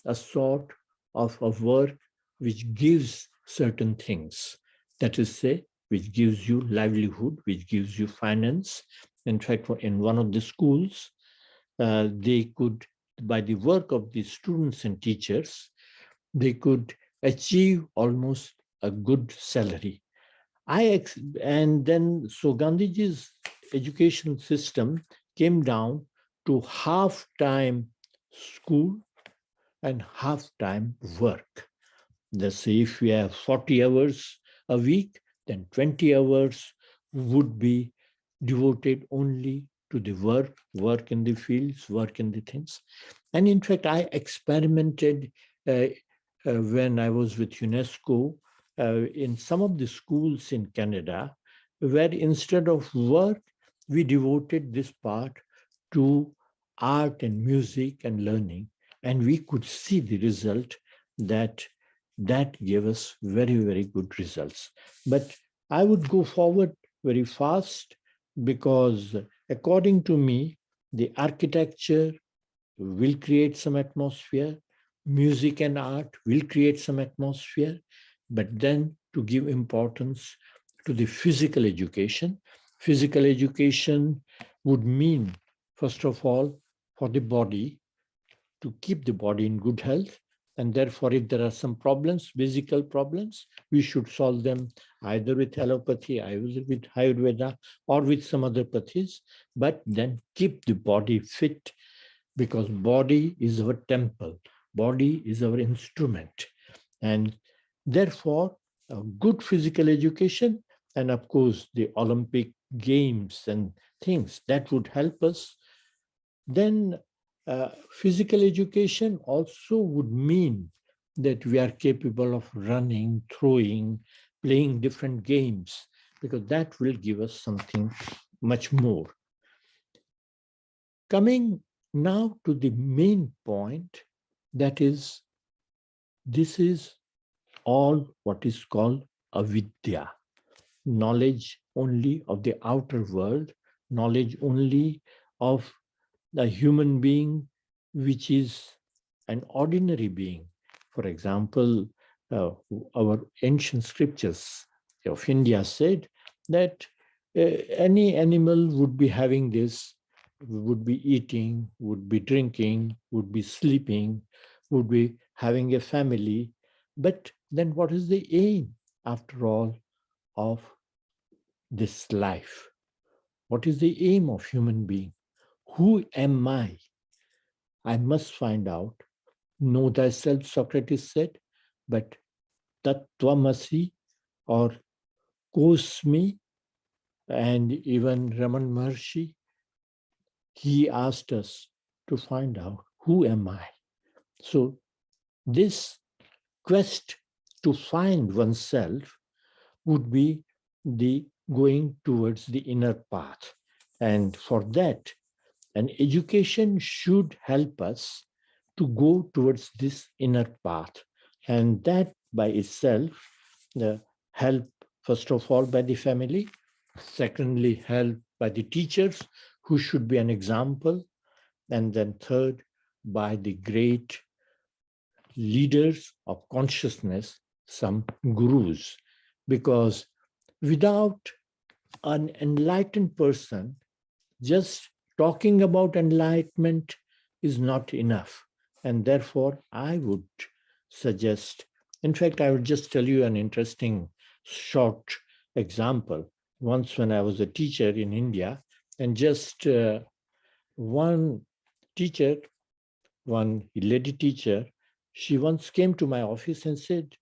a sort of a work which gives certain things. That is, say, which gives you livelihood, which gives you finance. In fact, in one of the schools, they could, by the work of the students and teachers, they could achieve almost a good salary. And then, so Gandhiji's education system came down to half-time school and half-time work. Let's say if we have 40 hours a week, then 20 hours would be devoted only to the work in the fields, work in the things. And in fact, I experimented when I was with UNESCO in some of the schools in Canada, where instead of work, we devoted this part to art and music and learning. And we could see the result that gave us very, very good results. But I would go forward very fast because according to me, the architecture will create some atmosphere, music and art will create some atmosphere, but then to give importance to the physical education. Physical education would mean, first of all, for the body, to keep the body in good health. And therefore, if there are some problems, physical problems, we should solve them either with allopathy, either with Ayurveda, or with some other pathies, but then keep the body fit, because body is our temple, body is our instrument. And therefore, a good physical education, and of course, the Olympic Games and things that would help us. Then physical education also would mean that we are capable of running, throwing, playing different games, because that will give us something much more. Coming now to the main point, that is, this is all what is called avidya, knowledge only of the outer world, knowledge only of the human being, which is an ordinary being. For example, our ancient scriptures of India said that any animal would be having this, would be eating, would be drinking, would be sleeping, would be having a family. But then what is the aim, after all, of this life? What is the aim of human being? Who am I? I must find out. Know thyself, Socrates said, but Tat Tvamasi or 𝐂𝐀𝐑𝐔, and even Raman Maharshi, he asked us to find out, who am I? So this quest to find oneself would be the going towards the inner path. And for that, an education should help us to go towards this inner path. And that by itself, help, first of all, by the family, secondly, help by the teachers, who should be an example, and then third, by the great leaders of consciousness, some gurus, because without an enlightened person, just talking about enlightenment is not enough. And therefore, I would suggest, in fact, I would just tell you an interesting short example. Once when I was a teacher in India, and just one teacher, one lady teacher, she once came to my office and said,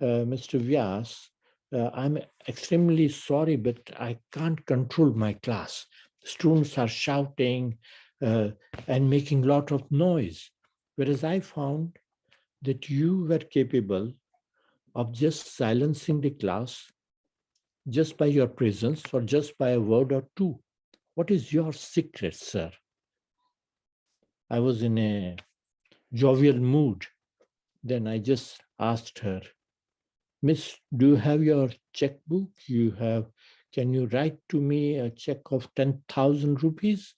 Mr. Vyas, I'm extremely sorry, but I can't control my class. Students are shouting and making a lot of noise. Whereas I found that you were capable of just silencing the class just by your presence or just by a word or two. What is your secret, sir? I was in a jovial mood. Then I just asked her, Miss, do you have your checkbook? Can you write to me a check of 10,000 rupees?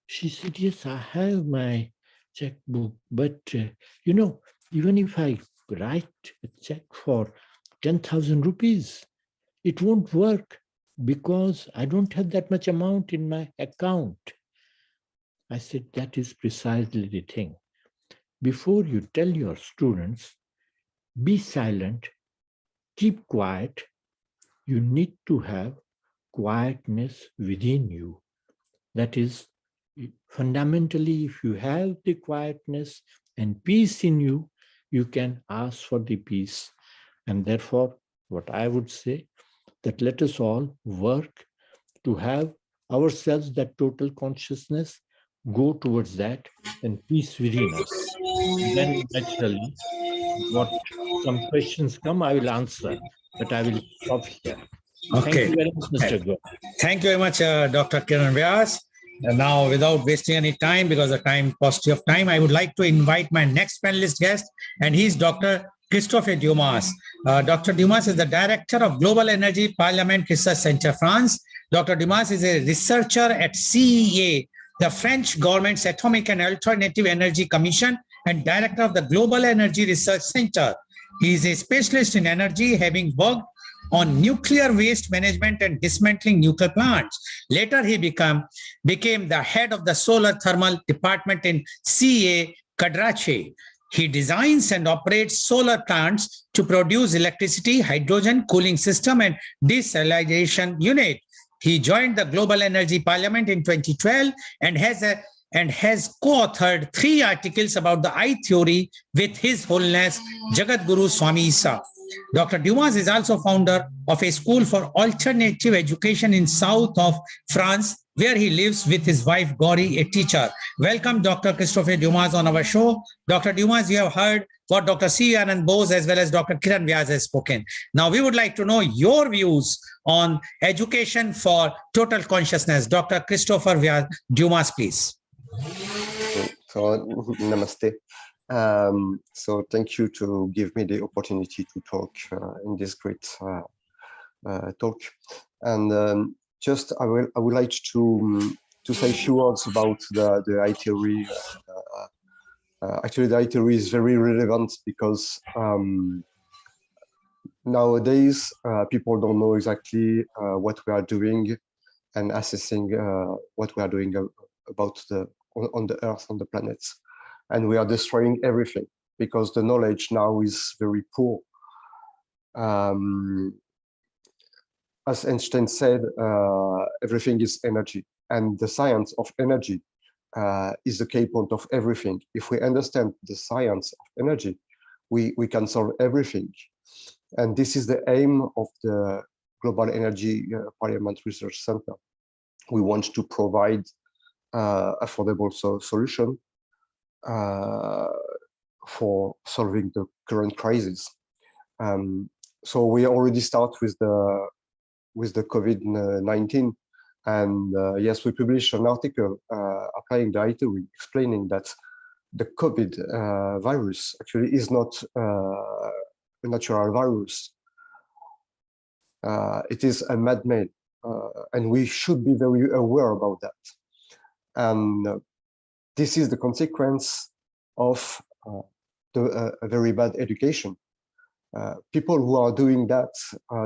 She said, yes, I have my checkbook, but even if I write a check for 10,000 rupees, it won't work because I don't have that much amount in my account. I said, that is precisely the thing. Before you tell your students, be silent, keep quiet, you need to have quietness within you. That is, fundamentally, if you have the quietness and peace in you, you can ask for the peace. And therefore, what I would say, that let us all work to have ourselves that total consciousness, go towards that, and peace within us. Then naturally, what some questions come, I will answer, but I will stop here. Okay. Thank you very much, Mr. Goel. Thank you very much, Dr. Kiran Vyas. Now, without wasting any time, because the paucity of time, I would like to invite my next panelist guest, and he's Dr. Christophe Dumas. Dr. Dumas is the Director of Global Energy Parliament Research Center, France. Dr. Dumas is a researcher at 𝐂𝐂𝐒, the French government's Atomic and Alternative Energy Commission, and Director of the Global Energy Research Center. He is a specialist in energy, having worked on nuclear waste management and dismantling nuclear plants. Later, he became the head of the solar thermal department in 𝐂𝐂𝐑𝐔. He designs and operates solar plants to produce electricity, hydrogen cooling system, and desalination unit. He joined the Global Energy Parliament in 2012 and has co-authored 3 articles about the I theory with His Holiness Jagadguru Swami Isa. Dr. Dumas is also founder of a school for alternative education in south of France, where he lives with his wife Gauri, a teacher. Welcome, Dr. Christophe Dumas, on our show. Dr. Dumas, you have heard what Dr. C. Anand Bose as well as Dr. Kiran Vyas has spoken. Now, we would like to know your views on education for total consciousness. Dr. Christopher Dumas, please. So, namaste. So thank you to give me the opportunity to talk in this great talk. And just I would like to say a few words about the I theory. Actually, the I theory is very relevant because nowadays people don't know exactly what we are doing and assessing what we are doing about on the Earth, on the planets. and we are destroying everything because the knowledge now is very poor. As Einstein said, everything is energy, and the science of energy is the key point of everything. If we understand the science of energy, we can solve everything. And this is the aim of the Global Energy Parliament Research Center. We want to provide affordable solution for solving the current crisis. So we already start with the COVID-19, and yes, we published an article applying the 𝐂𝐀𝐑𝐔 explaining that the COVID virus actually is not a natural virus. It is a man-made, and we should be very aware about that. And this is the consequence of a very bad education. People who are doing that,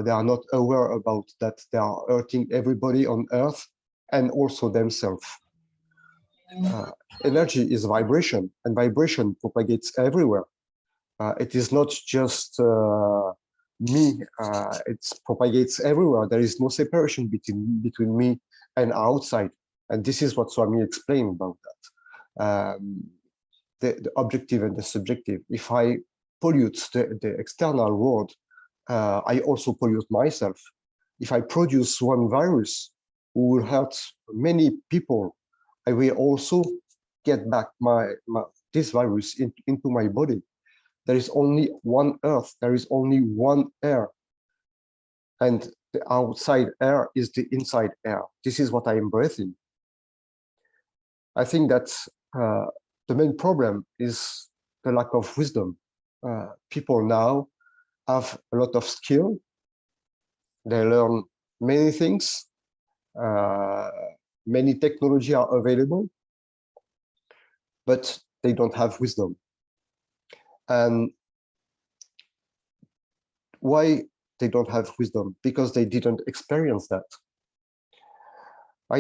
they are not aware about that they are hurting everybody on Earth and also themselves. Energy is vibration, and vibration propagates everywhere. It is not just me, it propagates everywhere. There is no separation between me and outside. And this is what Swami explained about that. The objective and the subjective. If I pollute the external world, I also pollute myself. If I produce one virus who will hurt many people, I will also get back this virus into my body. There is only one earth, there is only one air, and the outside air is the inside air. This is what I am breathing. I think that the main problem is the lack of wisdom. People now have a lot of skill. They learn many things. Many technology are available, but they don't have wisdom. And why they don't have wisdom? Because they didn't experience that.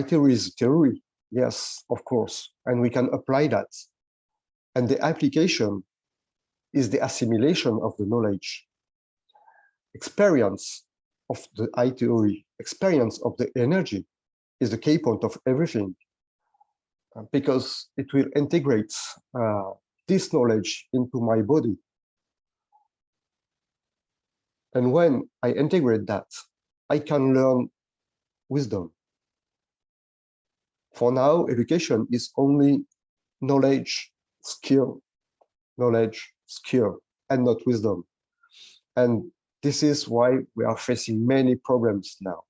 Theory is theory, yes, of course, and we can apply that. And the application is the assimilation of the knowledge. Experience of the theory, experience of the energy is the key point of everything, because it will integrate this knowledge into my body. And when I integrate that, I can learn wisdom. For now, education is only knowledge, skill, and not wisdom. And this is why we are facing many problems now.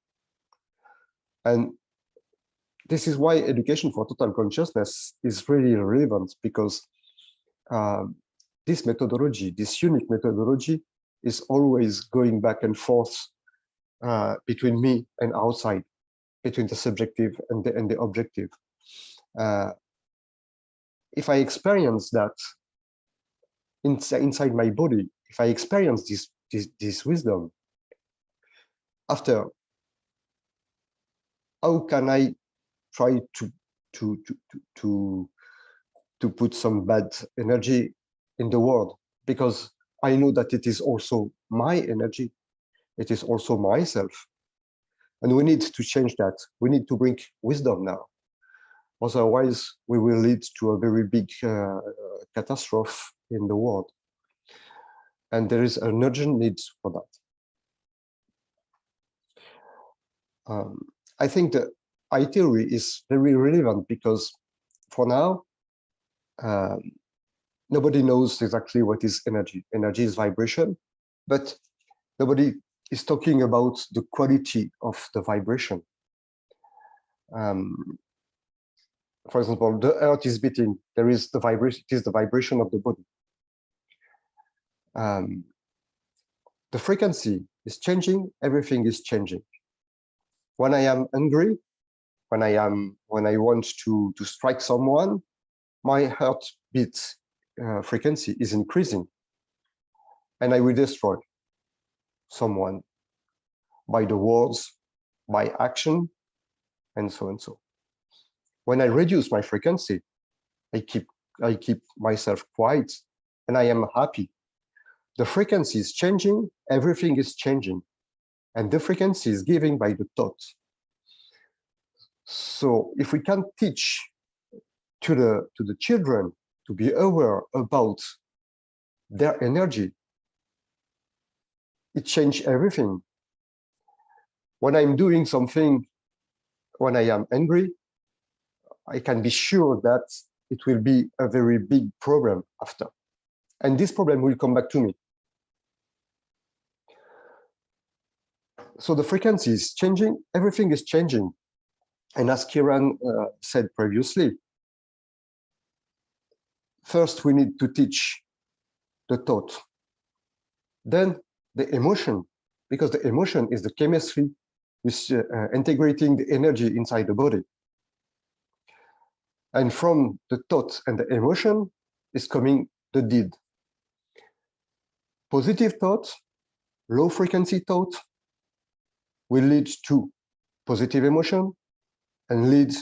And this is why education for total consciousness is really relevant, because this methodology, this unique methodology, is always going back and forth between me and outside, between the subjective and the objective. If I experience that inside my body, if I experience this wisdom, after, how can I try to put some bad energy in the world? Because I know that it is also my energy, it is also myself, and we need to change that. We need to bring wisdom now. Otherwise, we will lead to a very big catastrophe in the world. And there is an urgent need for that. I think the theory is very relevant because for now, nobody knows exactly what is energy. Energy is vibration, but nobody is talking about the quality of the vibration. For example, the earth is beating. There is the vibration. It is the vibration of the body. The frequency is changing. Everything is changing. When I am angry, when I want to strike someone, my heartbeat frequency is increasing, and I will destroy someone by the words, by action, and so and so. When I reduce my frequency, I keep I keep myself quiet, and I am happy. The frequency is changing, everything is changing, and the frequency is given by the thought. So if we can teach to the children to be aware about their energy, it changes everything. When I'm doing something, when I am angry, I can be sure that it will be a very big problem after. And this problem will come back to me. So the frequency is changing, everything is changing. And as Kiran said previously, first we need to teach the thought, then the emotion, because the emotion is the chemistry which integrating the energy inside the body. And from the thought and the emotion is coming the deed. Positive thought, low frequency thought will lead to positive emotion and lead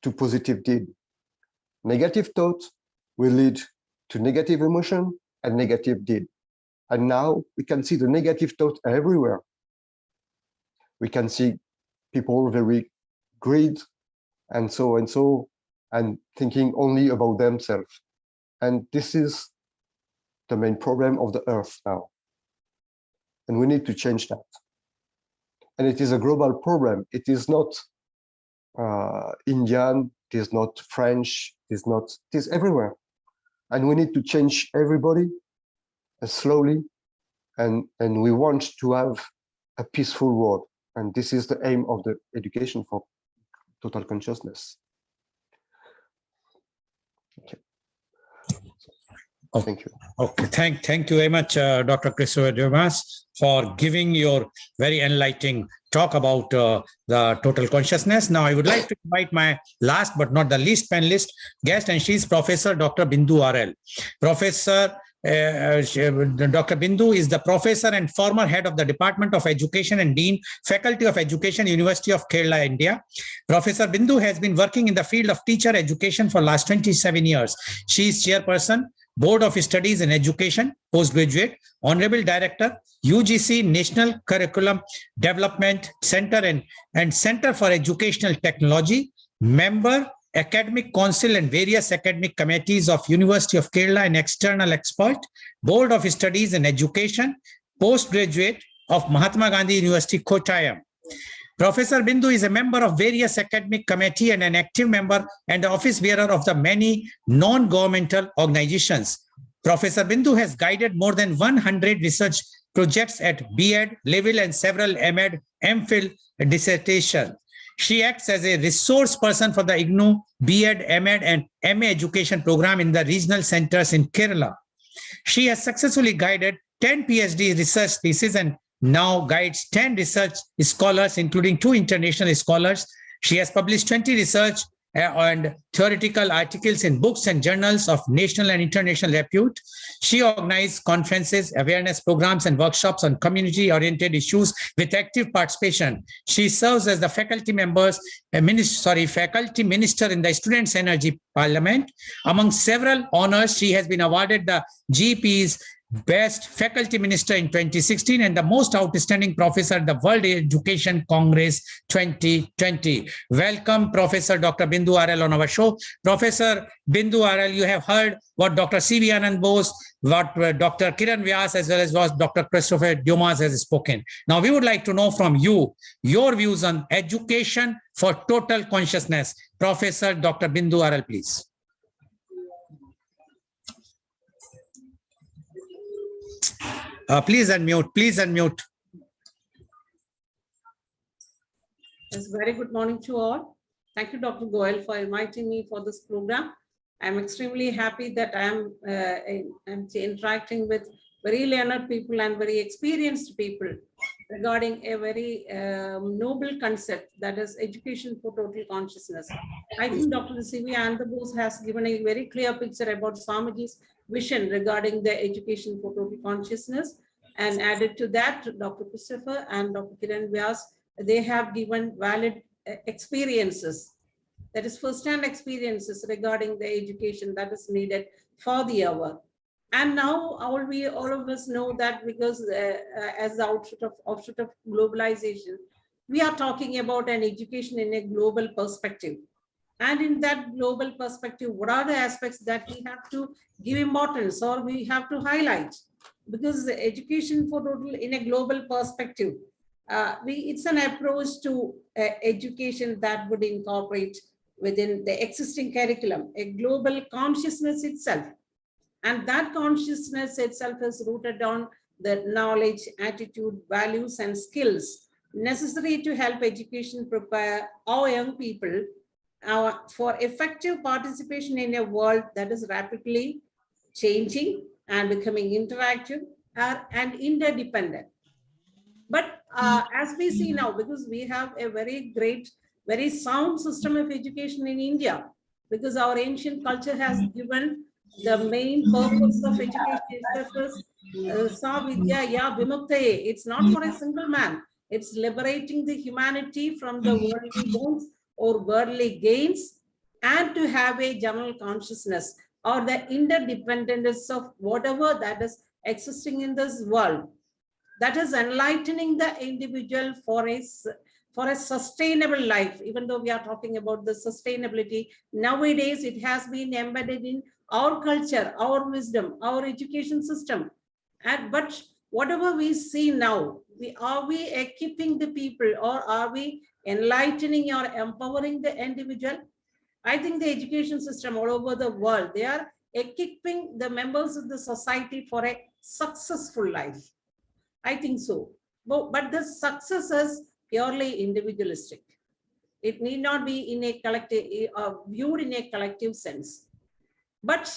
to positive deed. Negative thought will lead to negative emotion and negative deed. And now we can see the negative thought everywhere. We can see people very greed and so, and thinking only about themselves. And this is the main problem of the earth now. And we need to change that. And it is a global problem. It is not Indian, it is not French, it is everywhere. And we need to change everybody slowly. And we want to have a peaceful world. And this is the aim of the education for total consciousness. Okay. Oh, thank you. Okay, thank you very much, Dr. Christopher Dumas, for giving your very enlightening talk about the total consciousness. Now, I would like to invite my last but not the least panelist guest, and she's Professor Dr. Bindu RL. Professor Dr. Bindu is the professor and former head of the Department of Education and Dean, Faculty of Education, University of Kerala, India. Professor Bindu has been working in the field of teacher education for last 27 years. She is chairperson, Board of Studies in Education, Postgraduate, Honorable Director, UGC National Curriculum Development Center and Center for Educational Technology, member, Academic Council and various academic committees of University of Kerala and external expert, Board of Studies in Education, postgraduate of Mahatma Gandhi University, Kottayam. Professor Bindu is a member of various academic committee and an active member and office bearer of the many non-governmental organizations. Professor Bindu has guided more than 100 research projects at B.Ed level and several M.Ed, M.Phil dissertation. She acts as a resource person for the 𝐂𝐂𝐑𝐔 B.Ed, M.Ed, and M.A. education program in the regional centers in Kerala. She has successfully guided 10 PhD research theses and now guides 10 research scholars, including 2 international scholars. She has published 20 research and theoretical articles in books and journals of national and international repute. She organized conferences, awareness programs, and workshops on community-oriented issues with active participation. She serves as the faculty faculty minister in the Students' Energy Parliament. Among several honors, she has been awarded the GP's Best Faculty Minister in 2016 and the Most Outstanding Professor at the World Education Congress 2020. Welcome, Professor Dr. Bindu RL on our show. Professor Bindu RL, you have heard what Dr. C.V. Anand Bose, what Dr. Kiran Vyas, as well as what Dr. Christopher Dumas has spoken. Now, we would like to know from you your views on education for total consciousness. Professor Dr. Bindu RL, please. Please unmute. Please unmute. Yes, very good morning to all. Thank you, Dr. Goel, for inviting me for this program. I'm extremely happy that I'm interacting with very learned people and very experienced people regarding a very noble concept, that is education for total consciousness. I think Dr. C.V. Anand Bose has given a very clear picture about Swamiji's vision regarding the education for total consciousness, and added to that, Dr. Christopher and Dr. Kiran Vyas, they have given valid experiences that is first-hand experiences regarding the education that is needed for the hour. And now all of us know that because as the offshoot of globalization, we are talking about an education in a global perspective. And in that global perspective, what are the aspects that we have to give importance or we have to highlight? Because the education for total in a global perspective, it's an approach to education that would incorporate within the existing curriculum a global consciousness itself. And that consciousness itself is rooted on the knowledge, attitude, values, and skills necessary to help education prepare our young people for effective participation in a world that is rapidly changing and becoming interactive and interdependent. But as we see now, because we have a very great, very sound system of education in India, because our ancient culture has given the main purpose of education is Sa Vidya Ya Vimuktaye. It's not for a single man. It's liberating the humanity from the worldly bonds or worldly gains, and to have a general consciousness or the interdependence of whatever that is existing in this world. That is enlightening the individual for a sustainable life. Even though we are talking about the sustainability, nowadays it has been embedded in our culture, our wisdom, our education system. But whatever we see now, are we equipping the people or are we enlightening or empowering the individual? I think the education system all over the world, they are equipping the members of the society for a successful life. I think so. But the success is purely individualistic. It need not be in a collective, viewed in a collective sense. But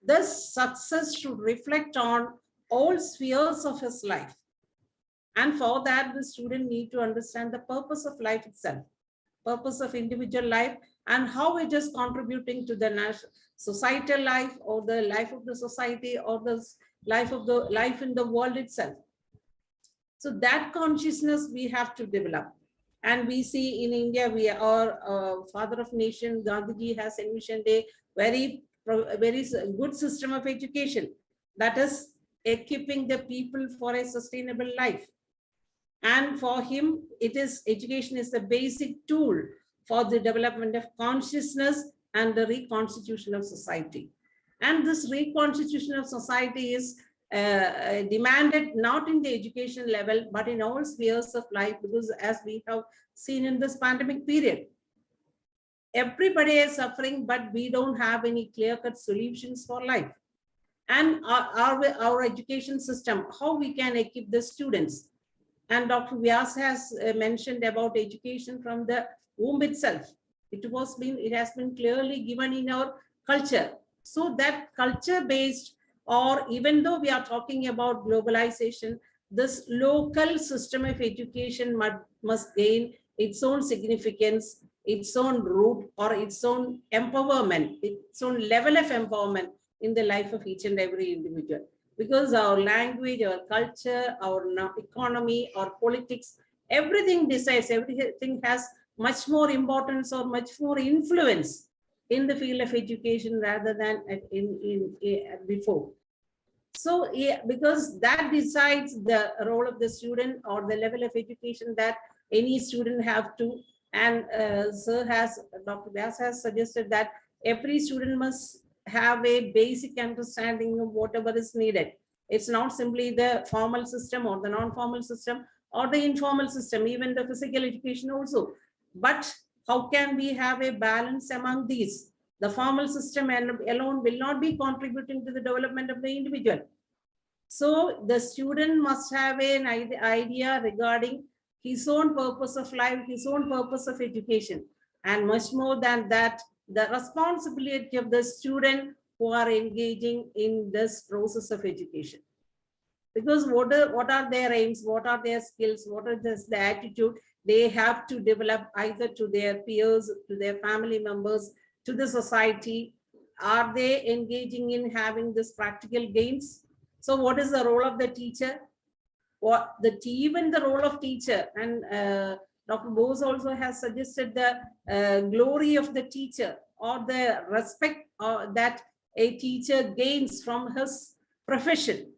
this success should reflect on all spheres of his life. And for that, the student need to understand the purpose of life itself, purpose of individual life, and how it is contributing to the national societal life or the life of the society or the life in the world itself. So that consciousness we have to develop. And we see in India, our father of nation, Gandhiji, has envisioned a very good system of education that is equipping the people for a sustainable life. And for him, education is the basic tool for the development of consciousness and the reconstitution of society. And this reconstitution of society is demanded not in the education level, but in all spheres of life, because as we have seen in this pandemic period, everybody is suffering, but we don't have any clear-cut solutions for life. And our education system, how we can equip the students. And Dr. Vyas has mentioned about education from the womb itself. It has been clearly given in our culture. So that culture-based, or even though we are talking about globalization, this local system of education must gain its own significance, its own root, or its own empowerment, its own level of empowerment in the life of each and every individual. Because our language, our culture, our economy, our politics, everything decides, everything has much more importance or much more influence in the field of education rather than before. So, because that decides the role of the student or the level of education that any student have to, and Dr. Vyas has suggested that every student must have a basic understanding of whatever is needed. It's not simply the formal system or the non-formal system or the informal system, even the physical education also. But how can we have a balance among these? The formal system alone will not be contributing to the development of the individual. So the student must have an idea regarding his own purpose of life, his own purpose of education. And much more than that, the responsibility of the student who are engaging in this process of education. Because what are their aims, what are their skills, what is the attitude they have to develop either to their peers, to their family members, to the society? Are they engaging in having this practical gains? So what is the role of the teacher? Even the role of teacher, and Dr. Bose also has suggested the glory of the teacher, or the respect that a teacher gains from his profession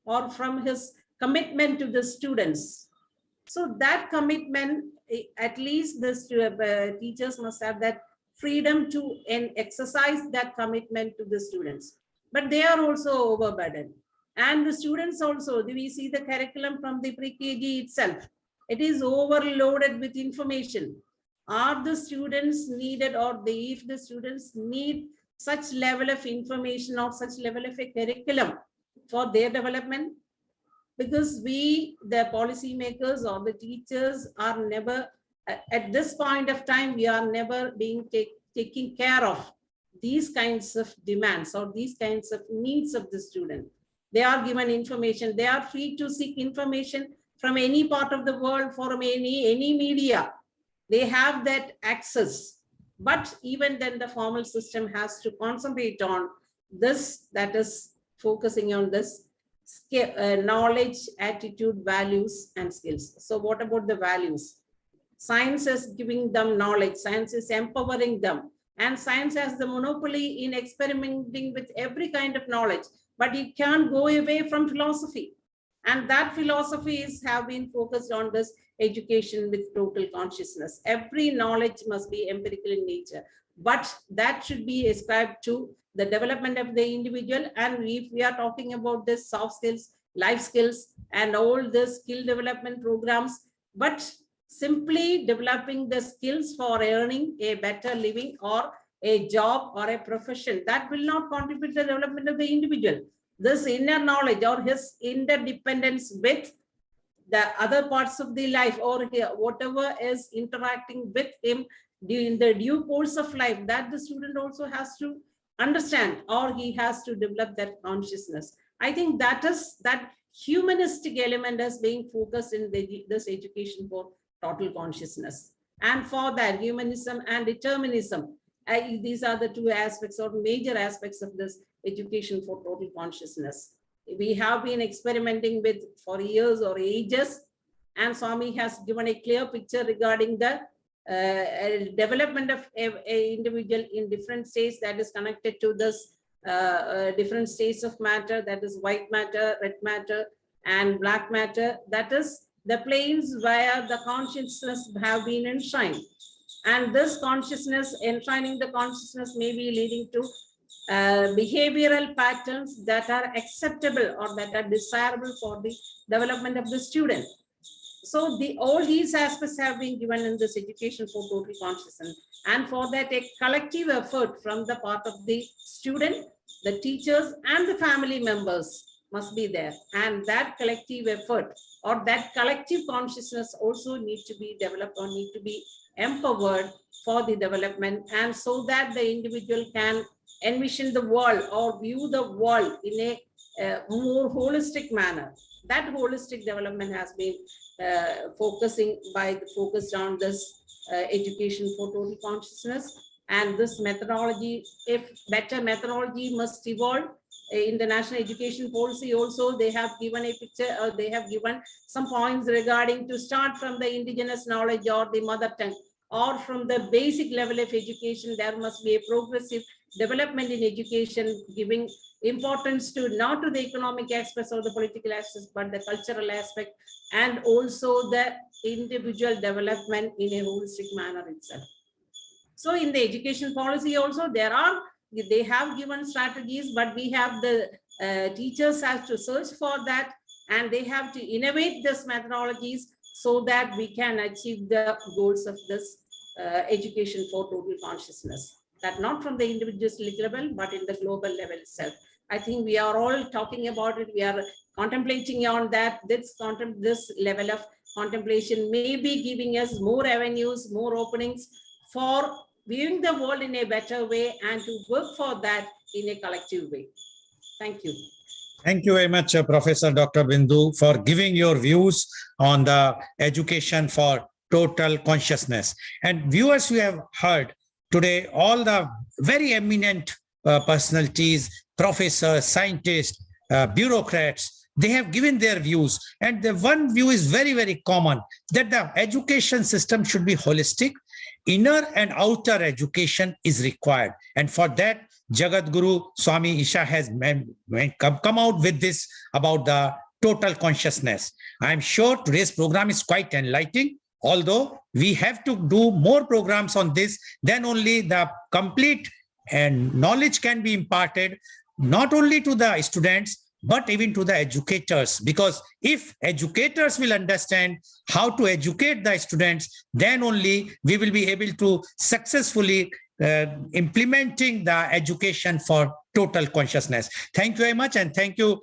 or from his commitment to the students. So that commitment, at least the teachers must have that freedom to exercise that commitment to the students. But they are also overburdened. And the students also, we see the curriculum from the pre-KG itself. It is overloaded with information. Are the students needed, or if the students need such level of information or such level of a curriculum for their development? Because we, the policymakers or the teachers, are never, at this point of time, we are never being taking care of these kinds of demands or these kinds of needs of the student. They are given information. They are free to seek information from any part of the world, from any media. They have that access. But even then, the formal system has to concentrate on this, that is focusing on this knowledge, attitude, values, and skills. So what about the values? Science is giving them knowledge. Science is empowering them. And science has the monopoly in experimenting with every kind of knowledge. But it can't go away from philosophy. And that philosophy have been focused on this education with total consciousness. Every knowledge must be empirical in nature. But that should be ascribed to the development of the individual. And if we are talking about this soft skills, life skills, and all the skill development programs, but simply developing the skills for earning a better living or a job or a profession, that will not contribute to the development of the individual. This inner knowledge or his interdependence with the other parts of the life, or whatever is interacting with him during the due course of life, that the student also has to understand, or he has to develop that consciousness. I think that is that humanistic element as being focused in this education for total consciousness. And for that, humanism and determinism, these are the two aspects or major aspects of this education for total consciousness. We have been experimenting with for years or ages, and Swami has given a clear picture regarding the development of an individual in different states that is connected to this different states of matter, that is white matter, red matter, and black matter. That is the planes where the consciousness have been enshrined. And this consciousness, enshrining the consciousness, may be leading to behavioral patterns that are acceptable or that are desirable for the development of the student. So all these aspects have been given in this education for total consciousness. And for that, a collective effort from the part of the student, the teachers, and the family members must be there. And that collective effort or that collective consciousness also needs to be developed or need to be empowered for the development, and so that the individual can envision the world or view the world in a more holistic manner. That holistic development has been focused on this education for total consciousness. And this methodology, if better methodology must evolve in the national education policy also, they have given a picture, or they have given some points regarding to start from the indigenous knowledge or the mother tongue, or from the basic level of education. There must be a progressive development in education, giving importance to not to the economic aspects or the political aspects, but the cultural aspect, and also the individual development in a holistic manner itself. So in the education policy also, they have given strategies, but we have the teachers have to search for that, and they have to innovate these methodologies so that we can achieve the goals of this education for total consciousness. That not from the individual level, but in the global level itself. I think we are all talking about it. We are contemplating on that. This level of contemplation may be giving us more avenues, more openings for viewing the world in a better way, and to work for that in a collective way. Thank you. Thank you very much, Professor Dr. Bindu, for giving your views on the education for total consciousness. And viewers, you have heard today all the very eminent personalities, professors, scientists, bureaucrats, they have given their views. And the one view is very, very common, that the education system should be holistic. Inner and outer education is required. And for that, Jagat Guru Swami Isha has come out with this about the total consciousness. I'm sure today's program is quite enlightening, although we have to do more programs on this, then only the complete and knowledge can be imparted, not only to the students, but even to the educators. Because if educators will understand how to educate the students, then only we will be able to successfully implementing the education for total consciousness. Thank you very much, and thank you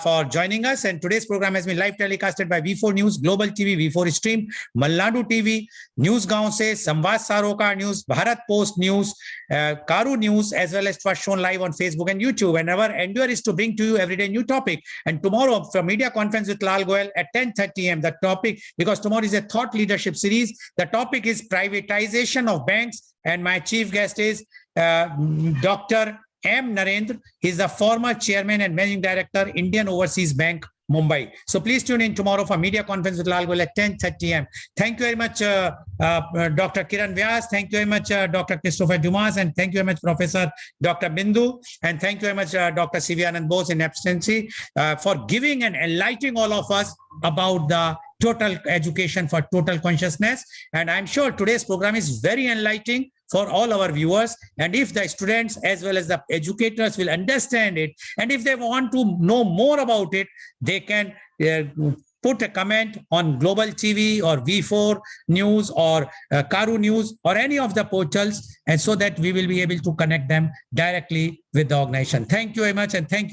for joining us. And today's program has been live telecasted by V4 News, Global TV, V4 Stream, Malnadu TV, News 𝐂𝐂𝐑𝐔 𝐍𝐄𝐖𝐒, Samvad News, Bharat Post News, Caru News, as well as it was shown live on Facebook and YouTube. And our endeavor is to bring to you every day new topic. And tomorrow, from media conference with Lal Goel at 10:30 a.m., the topic, because tomorrow is a thought leadership series, the topic is privatization of banks. And my chief guest is Dr. M. Narendra. He's the former chairman and managing director, Indian Overseas Bank, Mumbai. So please tune in tomorrow for media conference with Lal Goel at 10:30 a.m. Thank you very much, Dr. Kiran Vyas. Thank you very much, Dr. Christopher Dumas. And thank you very much, Professor Dr. Bindu. And thank you very much, Dr. C.V. Anand Bose in absentia, for giving and enlightening all of us about the total education for total consciousness. And I'm sure today's program is very enlightening for all our viewers. And if the students as well as the educators will understand it, and if they want to know more about it, they can put a comment on Global TV or V4 News or Caru News or any of the portals, and so that we will be able to connect them directly with the organization. Thank you very much, and thank you.